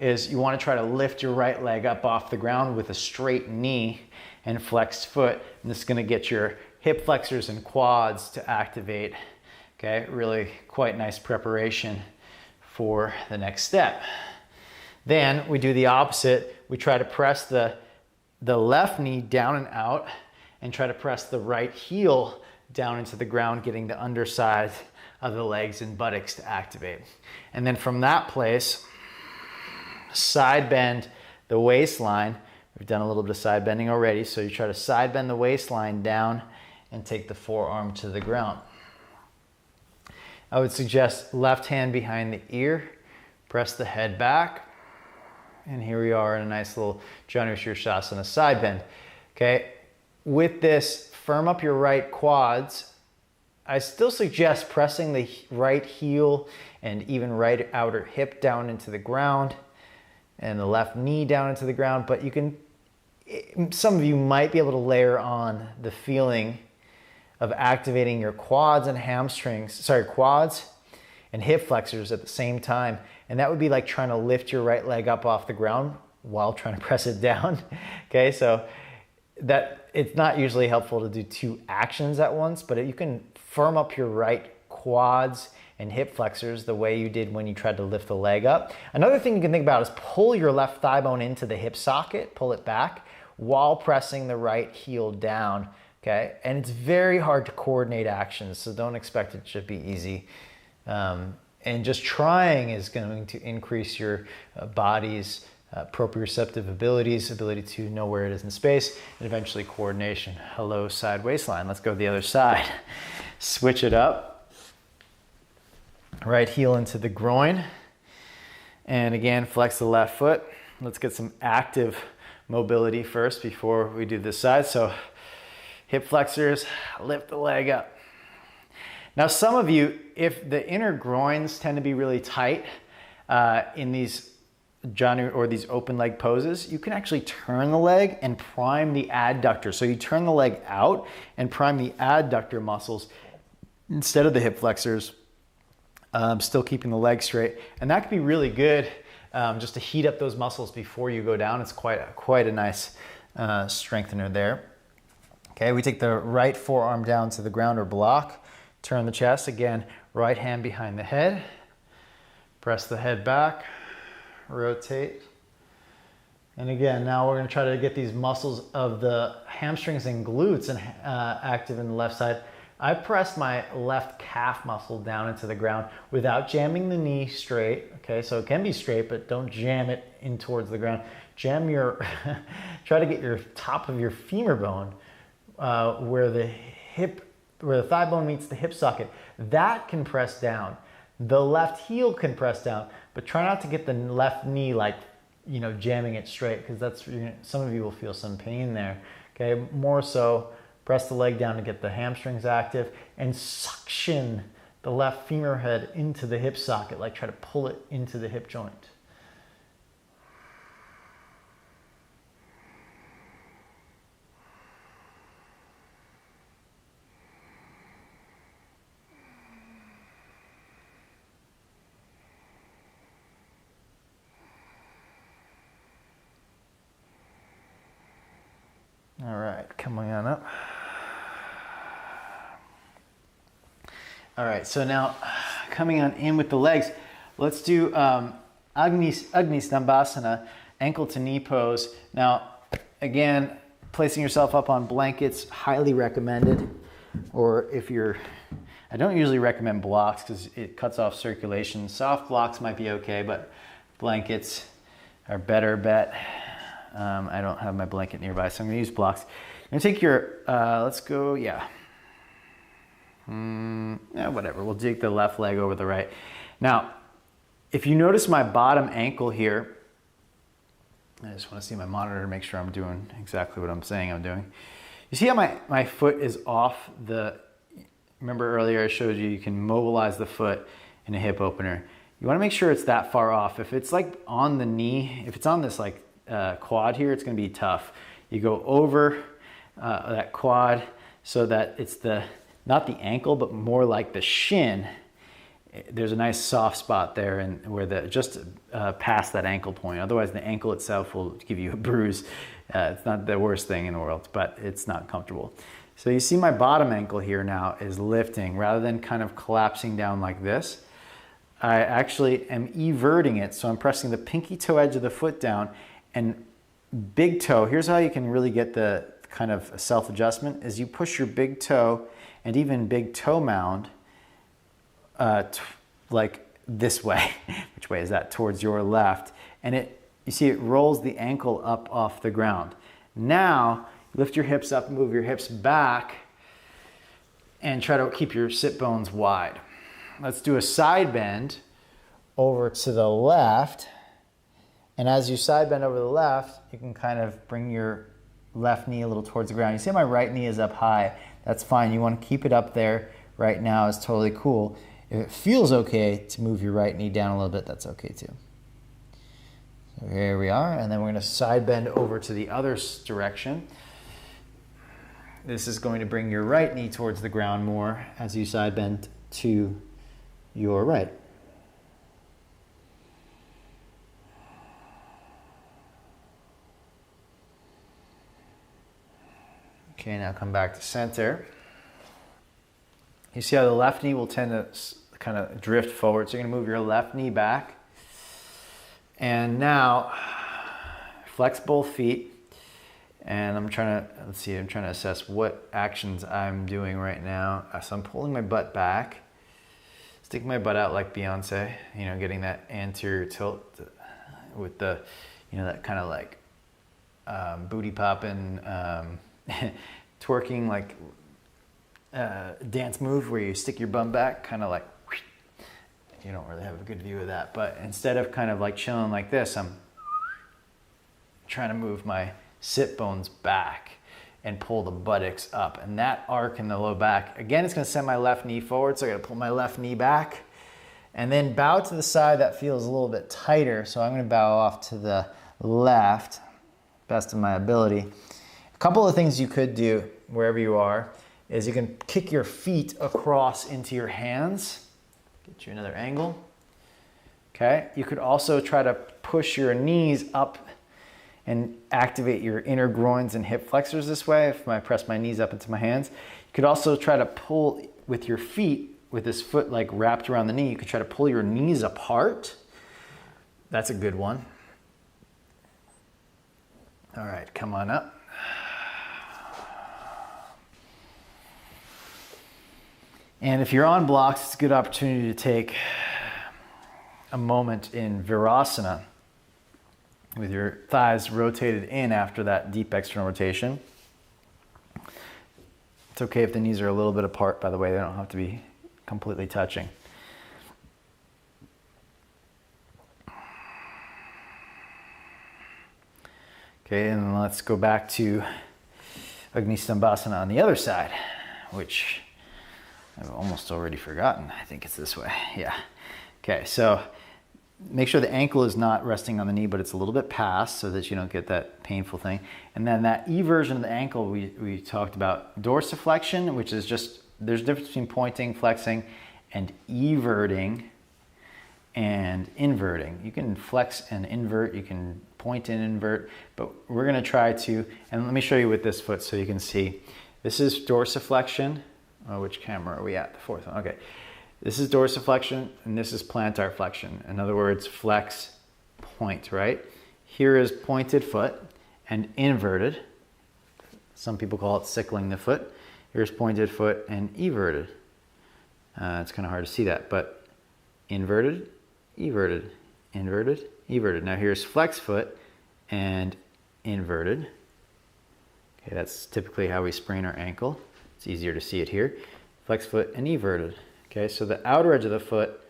is you want to try to lift your right leg up off the ground with a straight knee and flexed foot. And this is going to get your hip flexors and quads to activate. Okay, really quite nice preparation for the next step. Then we do the opposite. We try to press the left knee down and out and try to press the right heel down into the ground, getting the underside of the legs and buttocks to activate. And then from that place, side bend the waistline. We've done a little bit of side bending already, so you try to side bend the waistline down and take the forearm to the ground. I would suggest left hand behind the ear, press the head back, and here we are in a nice little Janu Shirshasana side bend. Okay, with this, firm up your right quads. I still suggest pressing the right heel and even right outer hip down into the ground and the left knee down into the ground, but some of you might be able to layer on the feeling of activating your quads and quads and hip flexors at the same time. And that would be like trying to lift your right leg up off the ground while trying to press it down. Okay, so that it's not usually helpful to do two actions at once, but you can firm up your right quads and hip flexors the way you did when you tried to lift the leg up. Another thing you can think about is pull your left thigh bone into the hip socket, pull it back while pressing the right heel down. Okay, and it's very hard to coordinate actions, so don't expect it to be easy. And just trying is going to increase your body's proprioceptive abilities, ability to know where it is in space, and eventually coordination. Hello, side waistline. Let's go to the other side. Switch it up. Right heel into the groin. And again, flex the left foot. Let's get some active mobility first before we do this side. So hip flexors, lift the leg up. Now some of you, if the inner groins tend to be really tight in these these open leg poses, you can actually turn the leg and prime the adductor. So you turn the leg out and prime the adductor muscles instead of the hip flexors, still keeping the leg straight. And that could be really good just to heat up those muscles before you go down. It's quite a nice strengthener there. Okay, we take the right forearm down to the ground or block, turn the chest. Again, right hand behind the head, press the head back, rotate. And again, now we're going to try to get these muscles of the hamstrings and glutes and active in the left side. I pressed my left calf muscle down into the ground without jamming the knee straight. Okay, so it can be straight, but don't jam it in towards the ground. Jam your, try to get your top of your femur bone where the thigh bone meets the hip socket. That can press down. The left heel can press down, but try not to get the left knee like, jamming it straight, because that's, some of you will feel some pain there. Okay, more so, press the leg down to get the hamstrings active and suction the left femur head into the hip socket, like try to pull it into the hip joint. All right, coming on up. All right, so now coming on in with the legs, let's do Agni Stambhasana, ankle to knee pose. Now, again, placing yourself up on blankets, highly recommended. Or if I don't usually recommend blocks because it cuts off circulation. Soft blocks might be okay, but blankets are better bet. I don't have my blanket nearby, so I'm gonna use blocks. I'm gonna take your, let's go, whatever. We'll take the left leg over the right. Now, if you notice my bottom ankle here, I just wanna see my monitor to make sure I'm doing exactly what I'm saying I'm doing. You see how my foot is off remember earlier I showed you can mobilize the foot in a hip opener. You wanna make sure it's that far off. If it's like on the knee, if it's on this like quad here, it's going to be tough. You go over that quad so that it's not the ankle, but more like the shin. There's a nice soft spot there, and where just past that ankle point. Otherwise, the ankle itself will give you a bruise. It's not the worst thing in the world, but it's not comfortable. So you see my bottom ankle here now is lifting rather than kind of collapsing down like this. I actually am everting it, so I'm pressing the pinky toe edge of the foot down. And big toe, here's how you can really get the kind of self-adjustment, is you push your big toe and even big toe mound like this way. Which way is that? Towards your left. And you see it rolls the ankle up off the ground. Now, lift your hips up, move your hips back, and try to keep your sit bones wide. Let's do a side bend over to the left. And as you side bend over the left, you can kind of bring your left knee a little towards the ground. You see my right knee is up high. That's fine. You want to keep it up there right now is totally cool. If it feels okay to move your right knee down a little bit, that's okay too. So here we are. And then we're going to side bend over to the other direction. This is going to bring your right knee towards the ground more as you side bend to your right. Okay, now come back to center. You see how the left knee will tend to kind of drift forward. So you're gonna move your left knee back. And now, flex both feet. And I'm trying to assess what actions I'm doing right now. So I'm pulling my butt back, sticking my butt out like Beyonce, getting that anterior tilt with the you know, that kind of like booty popping, twerking, like dance move where you stick your bum back, kind of like, you don't really have a good view of that. But instead of kind of like chilling like this, I'm trying to move my sit bones back and pull the buttocks up. And that arc in the low back, again, it's gonna send my left knee forward, so I gotta pull my left knee back. And then bow to the side that feels a little bit tighter, so I'm gonna bow off to the left, best of my ability. A couple of things you could do wherever you are is you can kick your feet across into your hands. Get you another angle. Okay, you could also try to push your knees up and activate your inner groins and hip flexors this way. If I press my knees up into my hands, you could also try to pull with your feet, with this foot like wrapped around the knee, you could try to pull your knees apart. That's a good one. All right, come on up. And if you're on blocks, it's a good opportunity to take a moment in Virasana with your thighs rotated in after that deep external rotation. It's okay if the knees are a little bit apart, by the way, they don't have to be completely touching. Okay, and then let's go back to Agnisthambasana on the other side, which I've almost already forgotten. I think it's this way, yeah. Okay, so make sure the ankle is not resting on the knee, but it's a little bit past so that you don't get that painful thing. And then that E version of the ankle, we talked about dorsiflexion, which is just, there's a difference between pointing, flexing, and everting and inverting. You can flex and invert, you can point and invert, but we're gonna try to, and let me show you with this foot so you can see. This is dorsiflexion. Oh, which camera are we at? The fourth one, okay. This is dorsiflexion and this is plantar flexion. In other words, flex, point, right? Here is pointed foot and inverted. Some people call it sickling the foot. Here's pointed foot and everted. It's kind of hard to see that, but inverted, everted, inverted, everted. Now here's flex foot and inverted. Okay, that's typically how we sprain our ankle. It's easier to see it here. Flex foot and everted. Okay, so the outer edge of the foot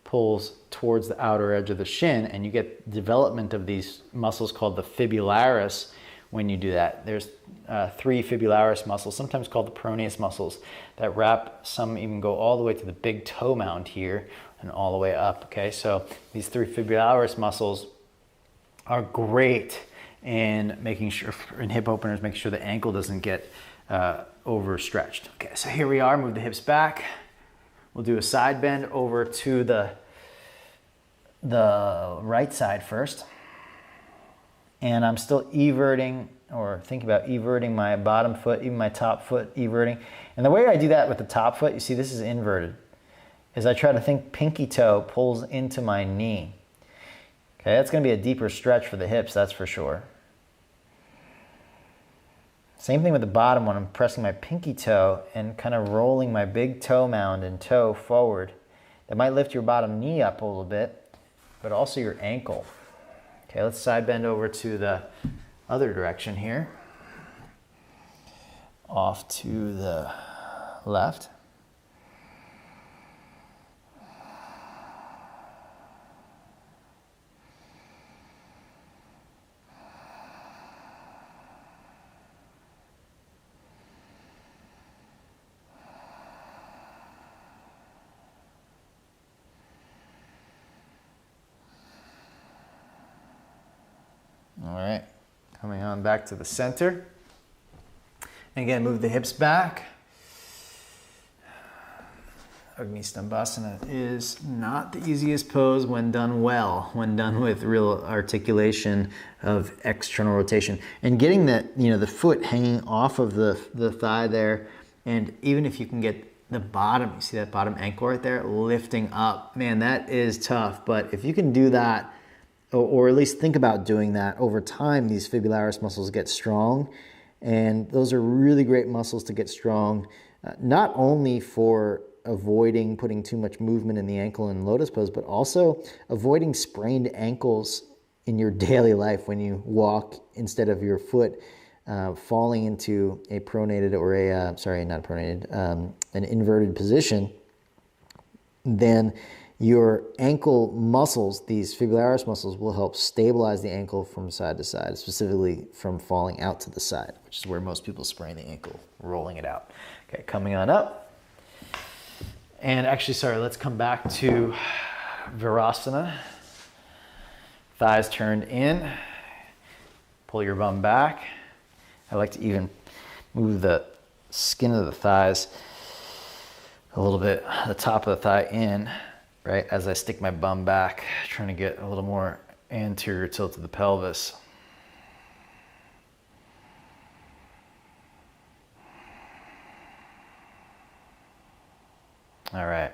pulls towards the outer edge of the shin, and you get development of these muscles called the fibularis when you do that. There's 3 fibularis muscles, sometimes called the peroneus muscles, that wrap, some even go all the way to the big toe mound here and all the way up. Okay, so these 3 fibularis muscles are great in making sure, in hip openers, making sure the ankle doesn't get overstretched. Okay, so here we are, move the hips back. We'll do a side bend over to the right side first. And I'm still everting, or thinking about everting my bottom foot, even my top foot everting. And the way I do that with the top foot, you see this is inverted, is I try to think pinky toe pulls into my knee. Okay, that's gonna be a deeper stretch for the hips, that's for sure. Same thing with the bottom one. I'm pressing my pinky toe and kind of rolling my big toe mound and toe forward. That might lift your bottom knee up a little bit, but also your ankle. Okay, let's side bend over to the other direction here. Off to the left. All right, coming on back to the center. And again, move the hips back. Agnisthambasana is not the easiest pose when done well, when done with real articulation of external rotation. And getting the foot hanging off of the thigh there, and even if you can get the bottom, you see that bottom ankle right there, lifting up, man, that is tough. But if you can do that, or at least think about doing that over time, these fibularis muscles get strong. And those are really great muscles to get strong, not only for avoiding putting too much movement in the ankle in lotus pose, but also avoiding sprained ankles in your daily life when you walk, instead of your foot falling into a pronated or not pronated, an inverted position, then your ankle muscles, these fibularis muscles, will help stabilize the ankle from side to side, specifically from falling out to the side, which is where most people sprain the ankle, rolling it out. Okay, coming on up. And actually, sorry, let's come back to Virasana. Thighs turned in. Pull your bum back. I like to even move the skin of the thighs a little bit, the top of the thigh in, right, as I stick my bum back, trying to get a little more anterior tilt of the pelvis. All right.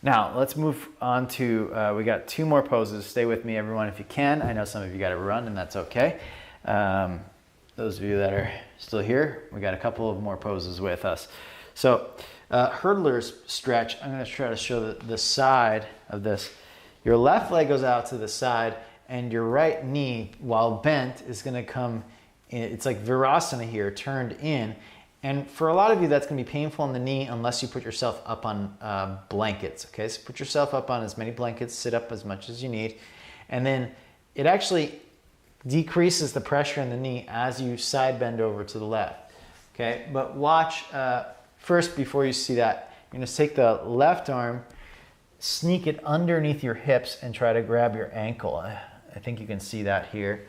Now, let's move on to, we got 2 more poses. Stay with me, everyone, if you can. I know some of you got to run, and that's okay. Those of you that are still here, we got a couple of more poses with us. So, hurdler's stretch, I'm going to try to show the side of this. Your left leg goes out to the side, and your right knee, while bent, is going to come in. It's like Virasana here, turned in. And for a lot of you, that's going to be painful in the knee unless you put yourself up on blankets. Okay, so put yourself up on as many blankets, sit up as much as you need, and then it actually decreases the pressure in the knee as you side bend over to the left. Okay, but watch first before you see that. You're going to take the left arm, sneak it underneath your hips, and try to grab your ankle. I think you can see that here.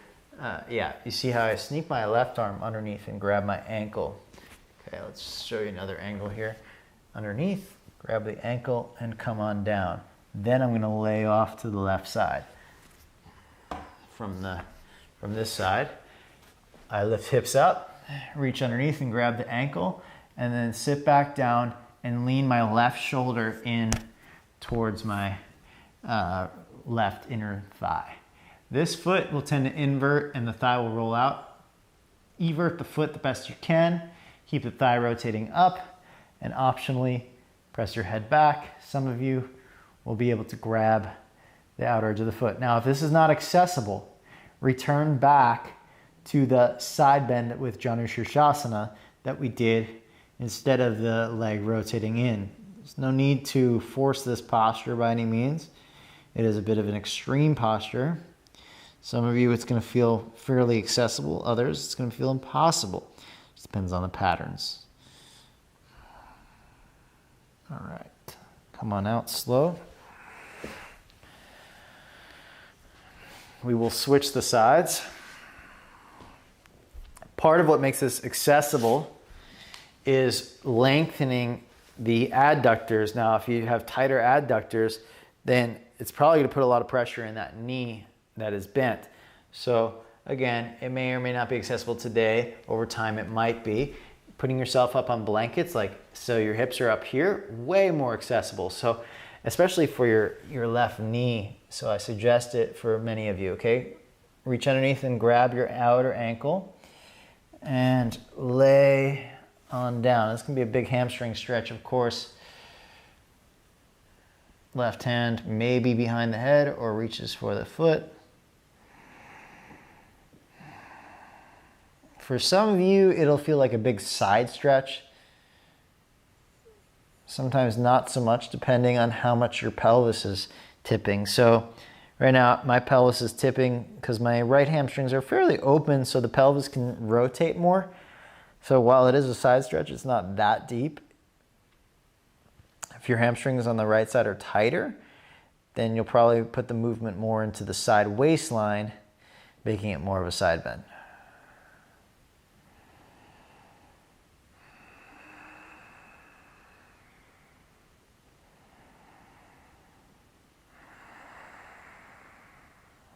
Yeah, you see how I sneak my left arm underneath and grab my ankle. Okay, let's show you another angle here. Underneath, grab the ankle and come on down. Then I'm going to lay off to the left side. From this side, I lift hips up, reach underneath and grab the ankle, and then sit back down and lean my left shoulder in towards my left inner thigh. This foot will tend to invert and the thigh will roll out. Evert the foot the best you can. Keep the thigh rotating up, and optionally press your head back. Some of you will be able to grab the outer edge of the foot. Now, if this is not accessible, return back to the side bend with Janu Shirshasana that we did instead of the leg rotating in. There's no need to force this posture by any means. It is a bit of an extreme posture. Some of you, it's going to feel fairly accessible. Others, it's going to feel impossible. It depends on the patterns. All right, come on out slow. We will switch the sides. Part of what makes this accessible is lengthening the adductors. Now, if you have tighter adductors, then it's probably going to put a lot of pressure in that knee that is bent. So again, it may or may not be accessible today. Over time, it might be. Putting yourself up on blankets, like so your hips are up here, way more accessible. So especially for your left knee. So I suggest it for many of you, okay? Reach underneath and grab your outer ankle and lay on down. This can be a big hamstring stretch, of course. Left hand maybe behind the head or reaches for the foot. For some of you, it'll feel like a big side stretch. Sometimes not so much, depending on how much your pelvis is tipping. So right now, my pelvis is tipping because my right hamstrings are fairly open, so the pelvis can rotate more. So while it is a side stretch, it's not that deep. If your hamstrings on the right side are tighter, then you'll probably put the movement more into the side waistline, making it more of a side bend.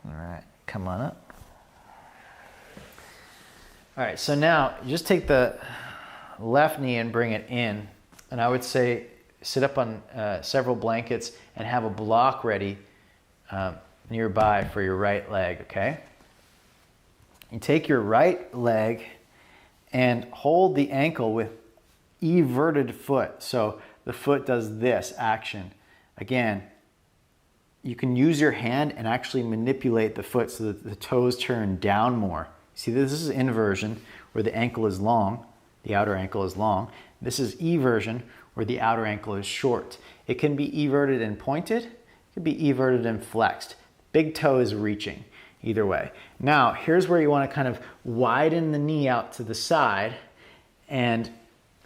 All right, come on up. All right, so now you just take the left knee and bring it in. And I would say sit up on several blankets and have a block ready nearby for your right leg, okay? You take your right leg and hold the ankle with everted foot. So the foot does this action. Again, you can use your hand and actually manipulate the foot so that the toes turn down more. See, this is inversion where the ankle is long, the outer ankle is long. This is eversion where the outer ankle is short. It can be everted and pointed, it can be everted and flexed. Big toe is reaching, either way. Now, here's where you want to kind of widen the knee out to the side and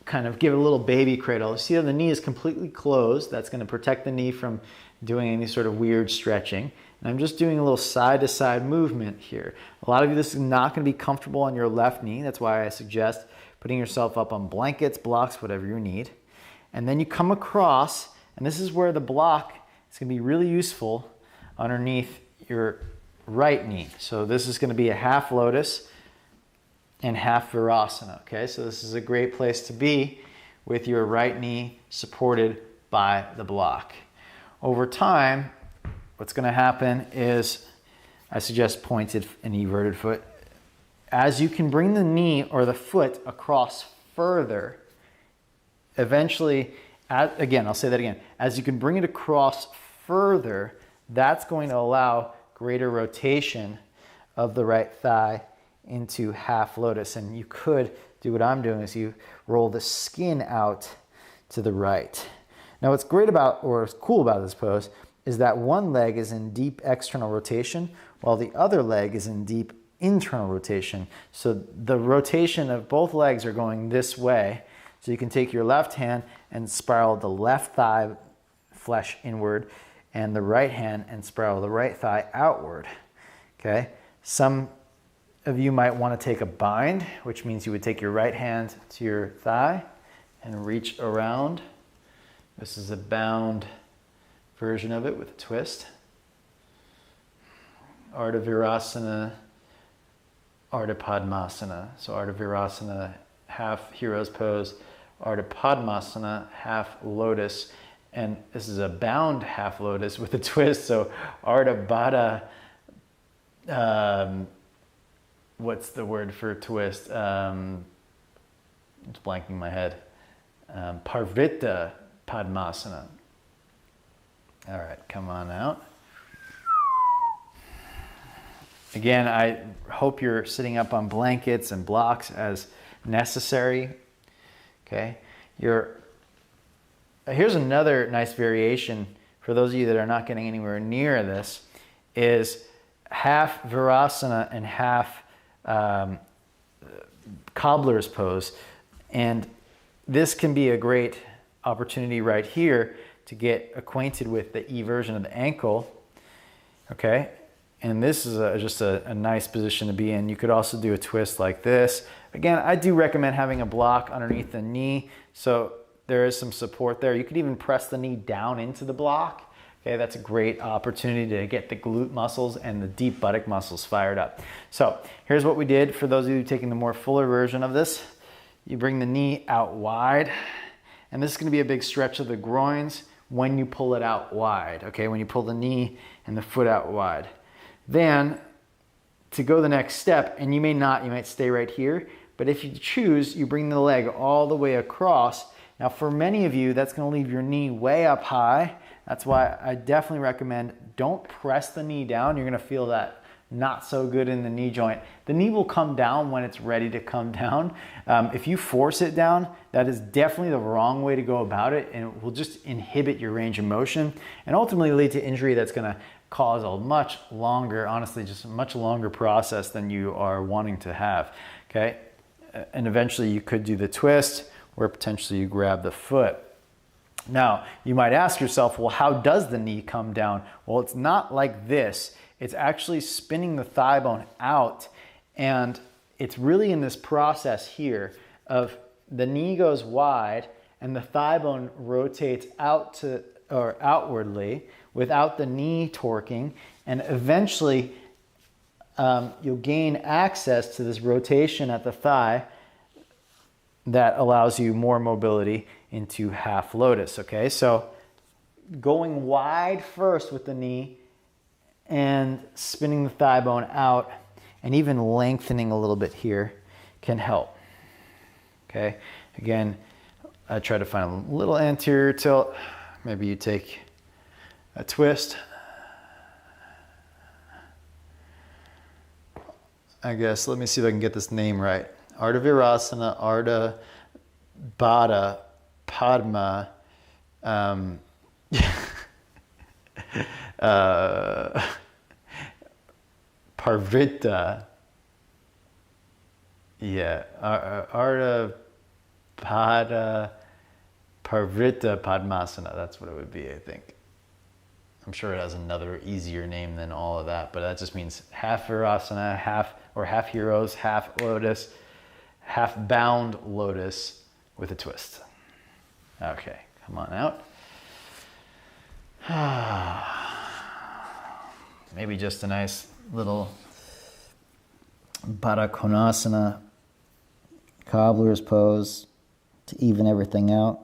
kind of give it a little baby cradle. See how the knee is completely closed. That's going to protect the knee from doing any sort of weird stretching. And I'm just doing a little side to side movement here. A lot of you, this is not going to be comfortable on your left knee. That's why I suggest putting yourself up on blankets, blocks, whatever you need. And then you come across, and this is where the block is going to be really useful underneath your right knee. So this is going to be a half lotus and half virasana, okay? So this is a great place to be with your right knee supported by the block. Over time, what's going to happen is, I suggest pointed and everted foot. As you can bring the knee or the foot across further, eventually, again, I'll say that again. As you can bring it across further, that's going to allow greater rotation of the right thigh into half lotus. And you could do what I'm doing is you roll the skin out to the right. Now what's great about, or what's cool about this pose is that one leg is in deep external rotation while the other leg is in deep internal rotation. So the rotation of both legs are going this way. So you can take your left hand and spiral the left thigh flesh inward and the right hand and spiral the right thigh outward. Okay. Some of you might want to take a bind, which means you would take your right hand to your thigh and reach around. This is a bound version of it with a twist. Ardha Virasana, Ardha Padmasana. So Ardha Virasana, half hero's pose. Ardha Padmasana, half lotus. And this is a bound half lotus with a twist. So Ardha Baddha, what's the word for twist? It's blanking my head. Parvrita Padmasana. All right, come on out. Again, I hope you're sitting up on blankets and blocks as necessary. Okay, here's another nice variation for those of you that are not getting anywhere near this, is half Virasana and half cobbler's pose. And this can be a great opportunity right here to get acquainted with the eversion of the ankle. Okay, and this is just a nice position to be in. You could also do a twist like this. Again, I do recommend having a block underneath the knee, so there is some support there. You could even press the knee down into the block. Okay, that's a great opportunity to get the glute muscles and the deep buttock muscles fired up. So here's what we did for those of you taking the more fuller version of this. You bring the knee out wide, and this is going to be a big stretch of the groins when you pull it out wide. Okay, when you pull the knee and the foot out wide. Then to go the next step, and you might stay right here, but if you choose, you bring the leg all the way across. Now for many of you, that's going to leave your knee way up high. That's why I definitely recommend don't press the knee down. You're going to feel that not so good in the knee joint. The knee will come down when it's ready to come down. If you force it down, that is definitely the wrong way to go about it, and it will just inhibit your range of motion and ultimately lead to injury that's going to cause a much longer, honestly, just a much longer process than you are wanting to have. Okay, and eventually you could do the twist where potentially you grab the foot. Now, you might ask yourself, well, how does the knee come down? Well, it's not like this. It's actually spinning the thigh bone out, and it's really in this process here of the knee goes wide and the thigh bone rotates out to or outwardly without the knee torquing, and eventually you'll gain access to this rotation at the thigh that allows you more mobility into half lotus. Okay, so going wide first with the knee and spinning the thigh bone out and even lengthening a little bit here can help. Okay, again, I try to find a little anterior tilt. Maybe you take a twist I guess. Let me see if I can get this name right. Ardha Virasana, Ardha Bada Padma, Parvrita. Yeah, Ardha Pada Parvrita Padmasana. That's what it would be, I think. I'm sure it has another easier name than all of that, but that just means half Virasana, half heroes, half lotus, half bound lotus with a twist. Okay, come on out. Maybe just a nice little Baddha Konasana cobbler's pose to even everything out.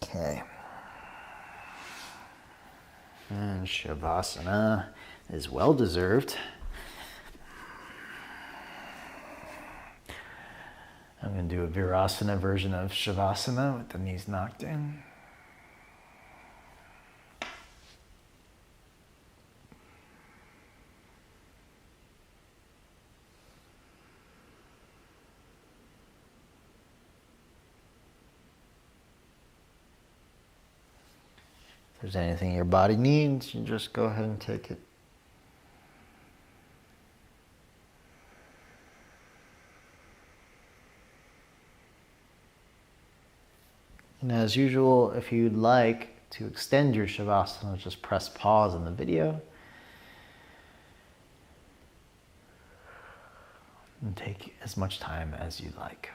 Okay. And Shavasana is well deserved. I'm going to do a Virasana version of Shavasana with the knees knocked in. If there's anything your body needs, you just go ahead and take it. And as usual, if you'd like to extend your Shavasana, just press pause in the video and take as much time as you'd like.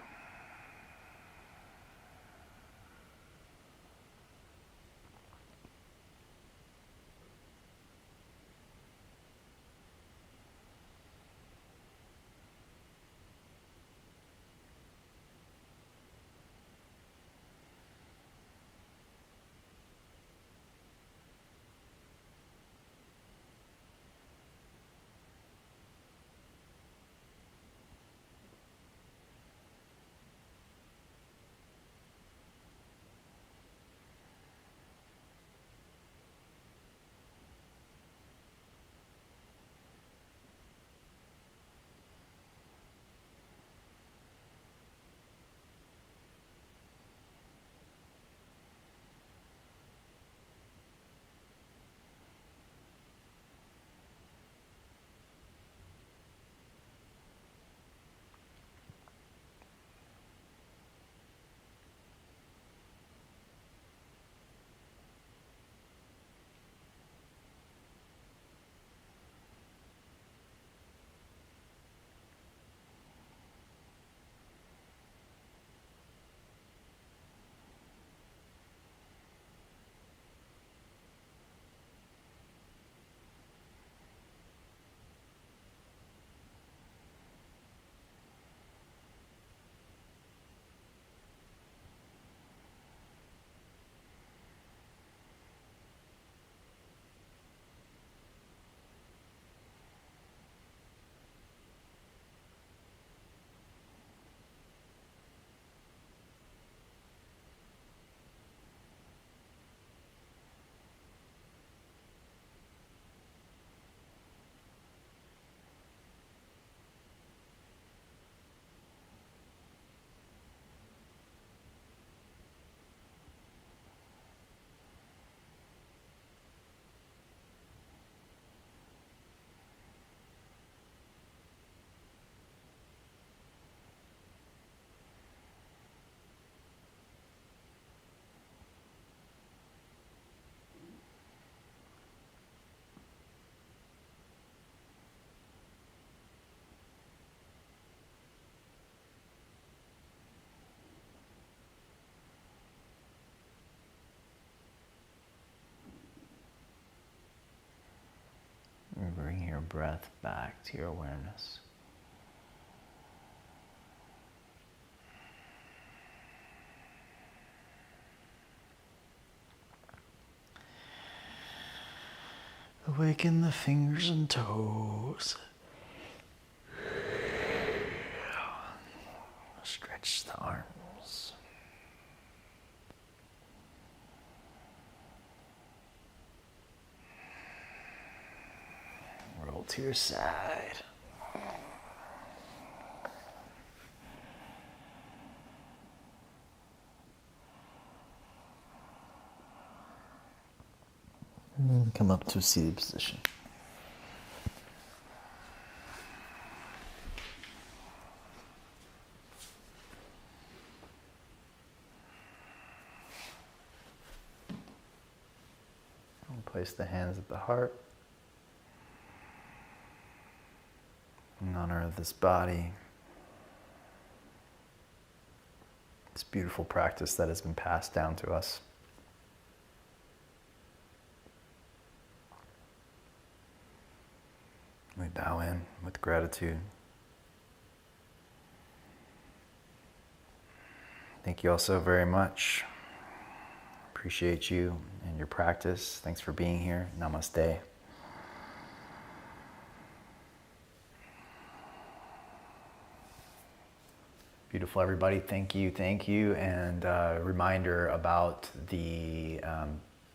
And bring your breath back to your awareness. Awaken the fingers and toes. arms. Roll to your side. And then come up to a seated position. Place the hands at the heart in honor of this body, this beautiful practice that has been passed down to us. We bow in with gratitude. Thank you all so very much. Appreciate you and your practice. Thanks for being here. Namaste. Beautiful, everybody. Thank you. Thank you. And reminder about the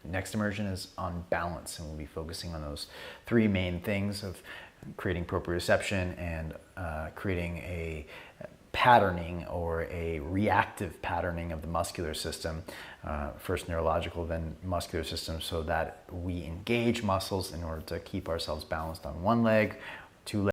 next immersion is on balance, and we'll be focusing on those three main things of creating proprioception and creating a patterning or a reactive patterning of the muscular system, first neurological, then muscular system, so that we engage muscles in order to keep ourselves balanced on one leg, two legs.